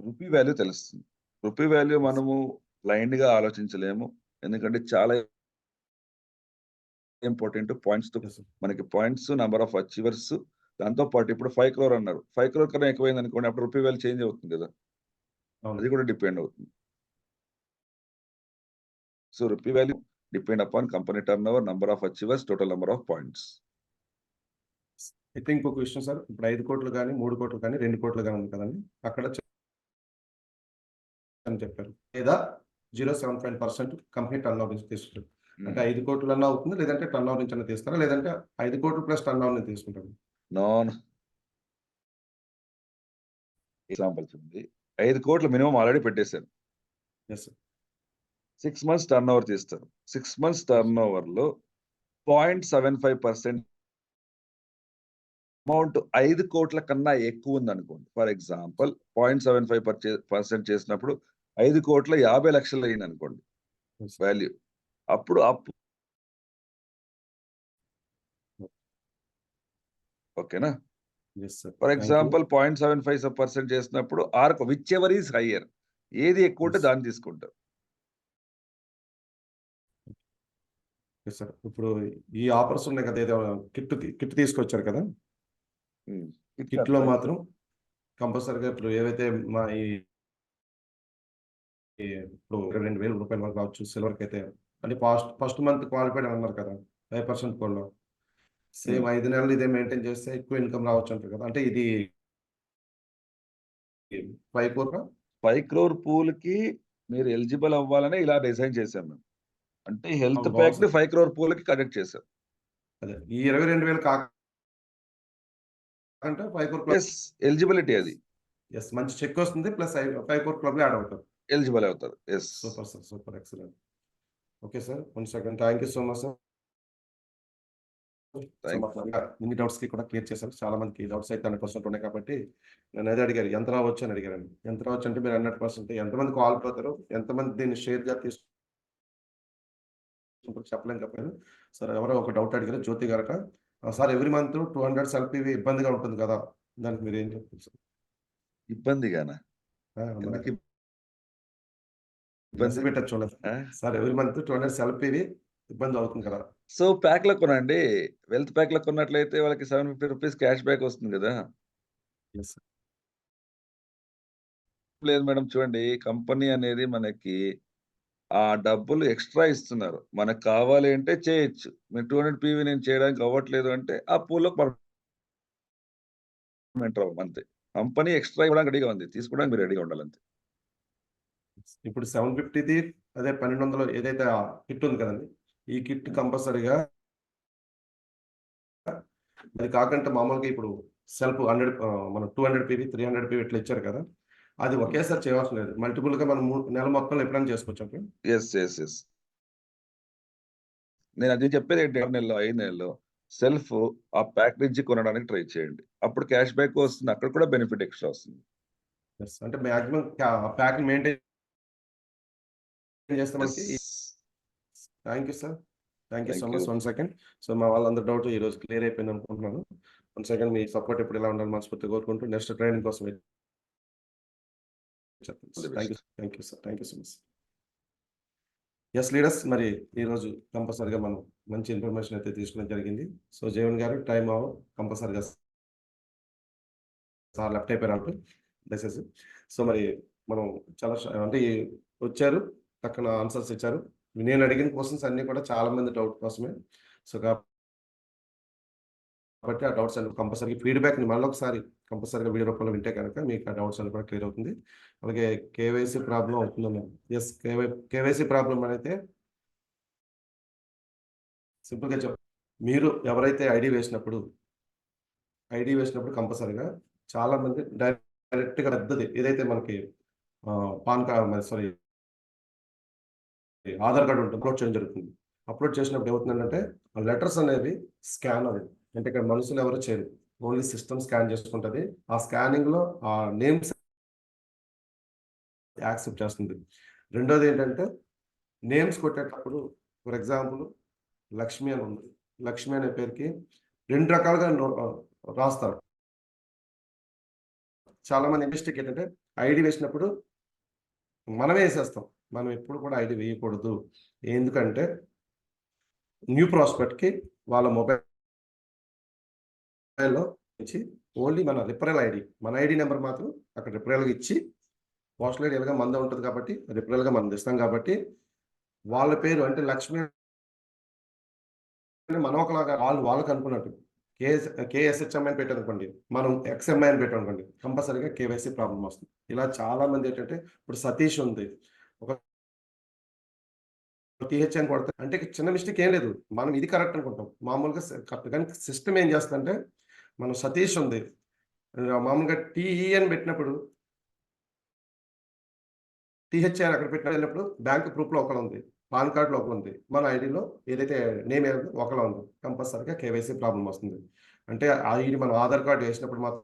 రూపీ వాల్యూ తెలుస్తుంది. రూపీ వాల్యూ మనము బ్లైండ్ గా ఆలోచించలేము, ఎందుకంటే చాలా ఇంపార్టెంట్ పాయింట్స్. మనకి పాయింట్స్, నెంబర్ ఆఫ్ అచీవర్స్, దాంతో పాటు ఇప్పుడు 5 crore అన్నారు. 5 crore కన్నా ఎక్కువైంది అనుకోండి, అప్పుడు రూపీ వాల్యూ చేంజ్ అవుతుంది కదా, అది కూడా డిపెండ్ అవుతుంది. So rupee value depend upon company turn over, number of achievers, total number of points. అయితే ఇంకొక విషయం సార్, ఇప్పుడు 5 కోట్లు కానీ 3 కోట్లు కానీ 2 కోట్లు కానీ ఉంది కదండి, అక్కడ అని చెప్పారు, లేదా 0.75% కంపెనీ టర్న్ ఓవర్ నుంచి తీసుకుంటారు. అంటే 5 కోట్లు అన్నా అవుతుంది, లేదంటే టర్న్ ఓవర్ నుంచి అన్నా తీస్తారా, లేదంటే 5 కోట్లు ప్లస్ టర్న్ ఓవర్ నుంచి తీసుకుంటారు? నో ఎగ్జాంపుల్ ఉంది, 5 కోట్లు మినిమం ఆల్రెడీ పెట్టేశారు. 6 months టర్న్ ఓవర్ తీస్తారు. 6 months టర్న్ ఓవర్ లో 0.75% అమౌంట్ 5 కోట్ల కన్నా ఎక్కువ ఉంది అనుకోండి. ఫర్ ఎగ్జాంపుల్ 0.75% చేసినప్పుడు 5 కోట్ల 50 లక్షలు అయింది అనుకోండి వాల్యూ. అప్పుడు ఓకేనా? ఫర్ ఎగ్జాంపుల్ 0.75% చేసినప్పుడు arc which ever is higher, ఏది ఎక్కువ ఉంటే దాన్ని తీసుకుంటారు. సార్ ఇప్పుడు ఈ ఆఫర్స్ ఉన్నాయి కదా, ఏదో కిట్ తీసుకొచ్చారు కదా, కిట్ లో మాత్రం కంపల్సరీగా ఇప్పుడు ఏవైతే మా ఇప్పుడు 22,000 రూపాయల వరకు కావచ్చు సిల్వర్కి అయితే, అంటే ఫస్ట్ మంత్ క్వాలిఫైడ్ అన్నారు కదా 5% కోడ్లో, సేమ్ 5 నెలలు ఇదే మెయింటైన్ చేస్తే ఎక్కువ ఇన్కమ్ రావచ్చు అంటారు కదా, అంటే ఇది 5 crore పూల్ కి మీరు ఎలిజిబుల్ అవ్వాలని ఇలా డిజైన్ చేశాం మేము. అంటే హెల్త్ ప్యాక్ ని 5 crore పూల్ కి కనెక్ట్ చేశాం. అదే ఈ 22,000 కాకంటే 5 crore ఎలిజిబిలిటీ అది. మంచి చెక్ వస్తుంది, ప్లస్ 5 crore క్లబ్ లో యాడ్ అవుతారు, ఎలిజిబుల్ అవుతారు. Super sir, super, excellent. Okay sir, 1 second. Thank you so much sir. ఇన్ని డౌట్స్ కి కూడా క్లియర్ చేశారు. చాలా మందికి డౌట్స్ అయితే 100% ఉన్నాయి కాబట్టి నేను అదే అడిగారు, ఎంత రావచ్చు అని అడిగారండి. ఎంత రావచ్చు అంటే మీరు 100% ఎంతమంది కాల్ పోతారు, ఎంతమంది దీన్ని షేర్ గా తీసుకుంటారు చెప్పలేం చెప్పాను సార్. ఎవరో ఒక డౌట్ అడిగారు, జ్యోతి గారట, సార్ ఎవ్రీ మంత్ 200 సెల్ఫీ ఇబ్బందిగా ఉంటుంది కదా, దానికి మీరు ఏం చెప్తారు సార్? ఇబ్బందిగానా? పెట్టచ్చు చూడండి సార్, ఎవ్రీ మంత్ 200 సెల్ఫీ ఇబ్బంది అవుతుంది కదా. సో ప్యాక్ లో కొనండి, వెల్త్ ప్యాక్ లో కొన్నట్లయితే వాళ్ళకి 750 రూపీస్ క్యాష్ బ్యాక్ వస్తుంది కదా. లేదు మేడం, చూడండి కంపెనీ అనేది మనకి ఆ డబ్బులు ఎక్స్ట్రా ఇస్తున్నారు, మనకు కావాలి అంటే చేయొచ్చు. మీరు 200 PV నేను చేయడానికి అవ్వట్లేదు అంటే ఆ పూల్లో అంతే. కంపెనీ ఎక్స్ట్రా ఇవ్వడానికి రెడీగా ఉంది, తీసుకోవడానికి మీరు రెడీగా ఉండాలంతే. ఇప్పుడు 750ది అదే 1200 ఏదైతే కిట్ ఉంది కదండి, ఈ కిట్ కంపల్సరీగా అది కాకుండా మామూలుగా ఇప్పుడు సెల్ఫ్ 100 మనం 200 PV 300 PV ఇట్లా ఇచ్చారు కదా, అది ఒకేసారి చేయవలసిన లేదు, మల్టిపుల్ గా మనం నెల మొత్తంలో ఎప్పుడైనా చేసుకోవచ్చు. ఎస్ నేను అది చెప్పేది ఏంటి, 6 నెలలో 5 నెలల్లో సెల్ఫ్ ఆ ప్యాక్ నుంచి కొనడానికి ట్రై చేయండి, అప్పుడు క్యాష్ బ్యాక్ వస్తుంది, అక్కడ కూడా బెనిఫిట్ ఎక్స్ట్రా వస్తుంది. అంటే మాక్సిమం ప్యాక్ మెయింటైన్ చేస్తే మనకి. Thank you sir, thank you so much. 1 second. So మా వాళ్ళందరూ డౌట్ ఈ రోజు క్లియర్ అయిపోయింది అనుకుంటున్నాను. 1 సెకండ్, మీ సపోర్ట్ ఎప్పుడు ఇలా ఉండాలి మనస్ఫూర్తిగా కోరుకుంటూ నెక్స్ట్ ట్రైనింగ్ కోసం thank you sir, thank you so much. Yes leaders, మరి ఈరోజు కంపల్సరిగా మనం మంచి ఇన్ఫర్మేషన్ అయితే తీసుకోవడం జరిగింది. సో జీవన్ గారు టైం కంపల్సరిగా సార్ లెఫ్ట్ అయిపోయారు దయచేసి. సో మరి మనం చాలా అంటే వచ్చారు, పక్కన ఆన్సర్స్ ఇచ్చారు. నేను అడిగిన క్వశ్చన్స్ అన్ని కూడా చాలా మంది డౌట్ కోసమే. సో కాబట్టి ఆ డౌట్స్ అన్ని కంపల్సరీ ఫీడ్బ్యాక్ని మళ్ళీ ఒకసారి కంపల్సరీగా వీడియో రూపంలో వింటే కనుక మీకు ఆ డౌట్స్ అన్ని కూడా క్లియర్ అవుతుంది. అలాగే కేవైసీ ప్రాబ్లం అవుతుందన్న, ఎస్ కేవైసీ ప్రాబ్లం అయితే సింపుల్గా మీరు ఎవరైతే ఐడి వేసినప్పుడు కంపల్సరీగా చాలా మంది డైరెక్ట్గా పెద్దది ఏదైతే మనకి pan card sorry Aadhaar card ఉంటుంది అప్లోడ్ చేయడం జరుగుతుంది. అప్లోడ్ చేసినప్పుడు ఏమవుతుందంటే ఆ లెటర్స్ అనేవి స్కాన్ అవి, అంటే ఇక్కడ మనుషులు ఎవరు చేయరు, ఓన్లీ సిస్టమ్ స్కాన్ చేసుకుంటుంది. ఆ స్కానింగ్ లో ఆ నేమ్స్ యాక్సెప్ట్ చేస్తుంది. రెండోది ఏంటంటే నేమ్స్ కొట్టేటప్పుడు ఫర్ ఎగ్జాంపుల్ లక్ష్మి అని ఉంది, లక్ష్మి అనే పేరుకి 2 రకాలుగా రాస్తారు. చాలా మంది మిస్టేక్ ఏంటంటే ఐడి వేసినప్పుడు మనమే వేసేస్తాం. మనం ఎప్పుడు కూడా ఐడి వేయకూడదు. ఎందుకంటే న్యూ ప్రాస్పెక్ట్కి వాళ్ళ మొబైల్లో ఇచ్చి ఓన్లీ మన రిఫరల్ ఐడి, మన ఐడి నెంబర్ మాత్రం అక్కడ రిఫరల్గా ఇచ్చి, పోస్టల్ ఐడి ఎలాగా మంద ఉంటుంది కాబట్టి రిఫరల్గా మనం ఇస్తాం కాబట్టి వాళ్ళ పేరు అంటే లక్ష్మి మనం ఒకలాగా వాళ్ళకి అనుకున్నట్టు కేఎస్హెచ్ఎంఐ అని పెట్టారనుకోండి, మనం ఎక్స్ఎంఐ అని పెట్టామనుకోండి, కంపల్సరీగా కేవైసీ ప్రాబ్లం వస్తుంది. ఇలా చాలా మంది ఏంటంటే ఇప్పుడు సతీష్ ఉంది, ఒక టీహెచ్ అని కొడతాం అంటే చిన్న మిస్టేక్ ఏం లేదు, మనం ఇది కరెక్ట్ అనుకుంటాం మామూలుగా కరెక్ట్. కానీ సిస్టమ్ ఏం చేస్తుందంటే మనం సతీష్ ఉంది మామూలుగా టీఈ అని పెట్టినప్పుడు టీహెచ్ అని అక్కడ పెట్టినప్పుడు బ్యాంక్ ప్రూఫ్లో ఒకలా ఉంది, పాన్ కార్డులో ఒకలా ఉంది, మన ఐడిలో ఏదైతే నేమ్ ఏదో ఒకలా ఉంది, కంపల్సరీగా కేవైసీ ప్రాబ్లం వస్తుంది. అంటే ఐడి మనం ఆధార్ కార్డు వేసినప్పుడు మాత్రం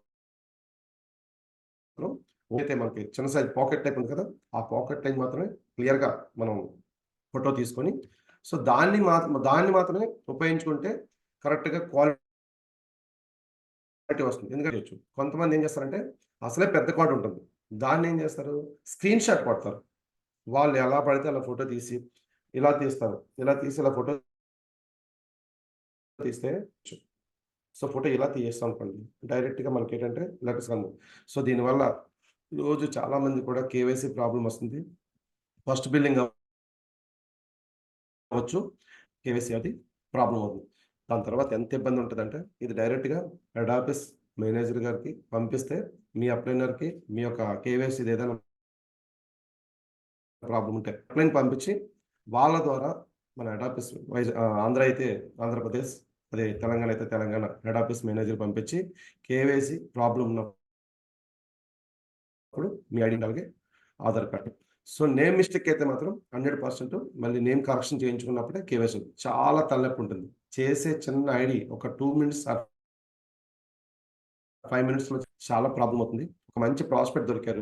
అయితే మనకి చిన్న సైజ్ పాకెట్ టైప్ ఉంది కదా, ఆ పాకెట్ టైప్ మాత్రమే క్లియర్గా మనం ఫోటో తీసుకొని సో దాన్ని మాత్రమే ఉపయోగించుకుంటే కరెక్ట్గా క్వాలిటీ వస్తుంది. ఎందుకంటే కొంతమంది ఏం చేస్తారంటే అసలే పెద్ద కార్డు ఉంటుంది, దాన్ని ఏం చేస్తారు స్క్రీన్ షాట్ కొడతారు. వాళ్ళు ఎలా పడితే అలా ఫోటో తీసి ఇలా తీస్తారు, ఇలా తీసి ఇలా ఫోటో తీస్తే సో ఫోటో ఇలా తీసేస్తాం అనుకోండి, డైరెక్ట్గా మనకి ఏంటంటే లెటర్స్ కను. సో దీనివల్ల రోజు చాలామంది కూడా కేవైసీ ప్రాబ్లం వస్తుంది. ఫస్ట్ బిల్లింగ్ అవ్వచ్చు, కేవైసీ అది ప్రాబ్లం అవుతుంది. దాని తర్వాత ఎంత ఇబ్బంది ఉంటుందంటే ఇది డైరెక్ట్గా హెడ్ ఆఫీస్ మేనేజర్ గారికి పంపిస్తే మీ అప్లైనర్కి మీ యొక్క కేవైసీ ఏదైనా ప్రాబ్లం ఉంటే అప్లైన్ పంపించి వాళ్ళ ద్వారా మన హెడ్ ఆఫీస్ ఆంధ్ర అయితే ఆంధ్రప్రదేశ్, అదే తెలంగాణ అయితే తెలంగాణ హెడ్ ఆఫీస్ మేనేజర్ పంపించి కేవైసీ ప్రాబ్లం ఉన్నప్పుడు మీ ఐడి అలాగే Aadhaar card. So name mistake అయితే మాత్రం 100% మళ్ళీ నేమ్ కరెక్షన్ చేయించుకున్నప్పుడే కేవైసీ చాలా తలనొప్పి ఉంటుంది. చేసే చిన్న ఐడి ఒక 2 minutes 5 minutes చాలా ప్రాబ్లం అవుతుంది. ఒక మంచి ప్రాస్పెక్ట్ దొరికారు,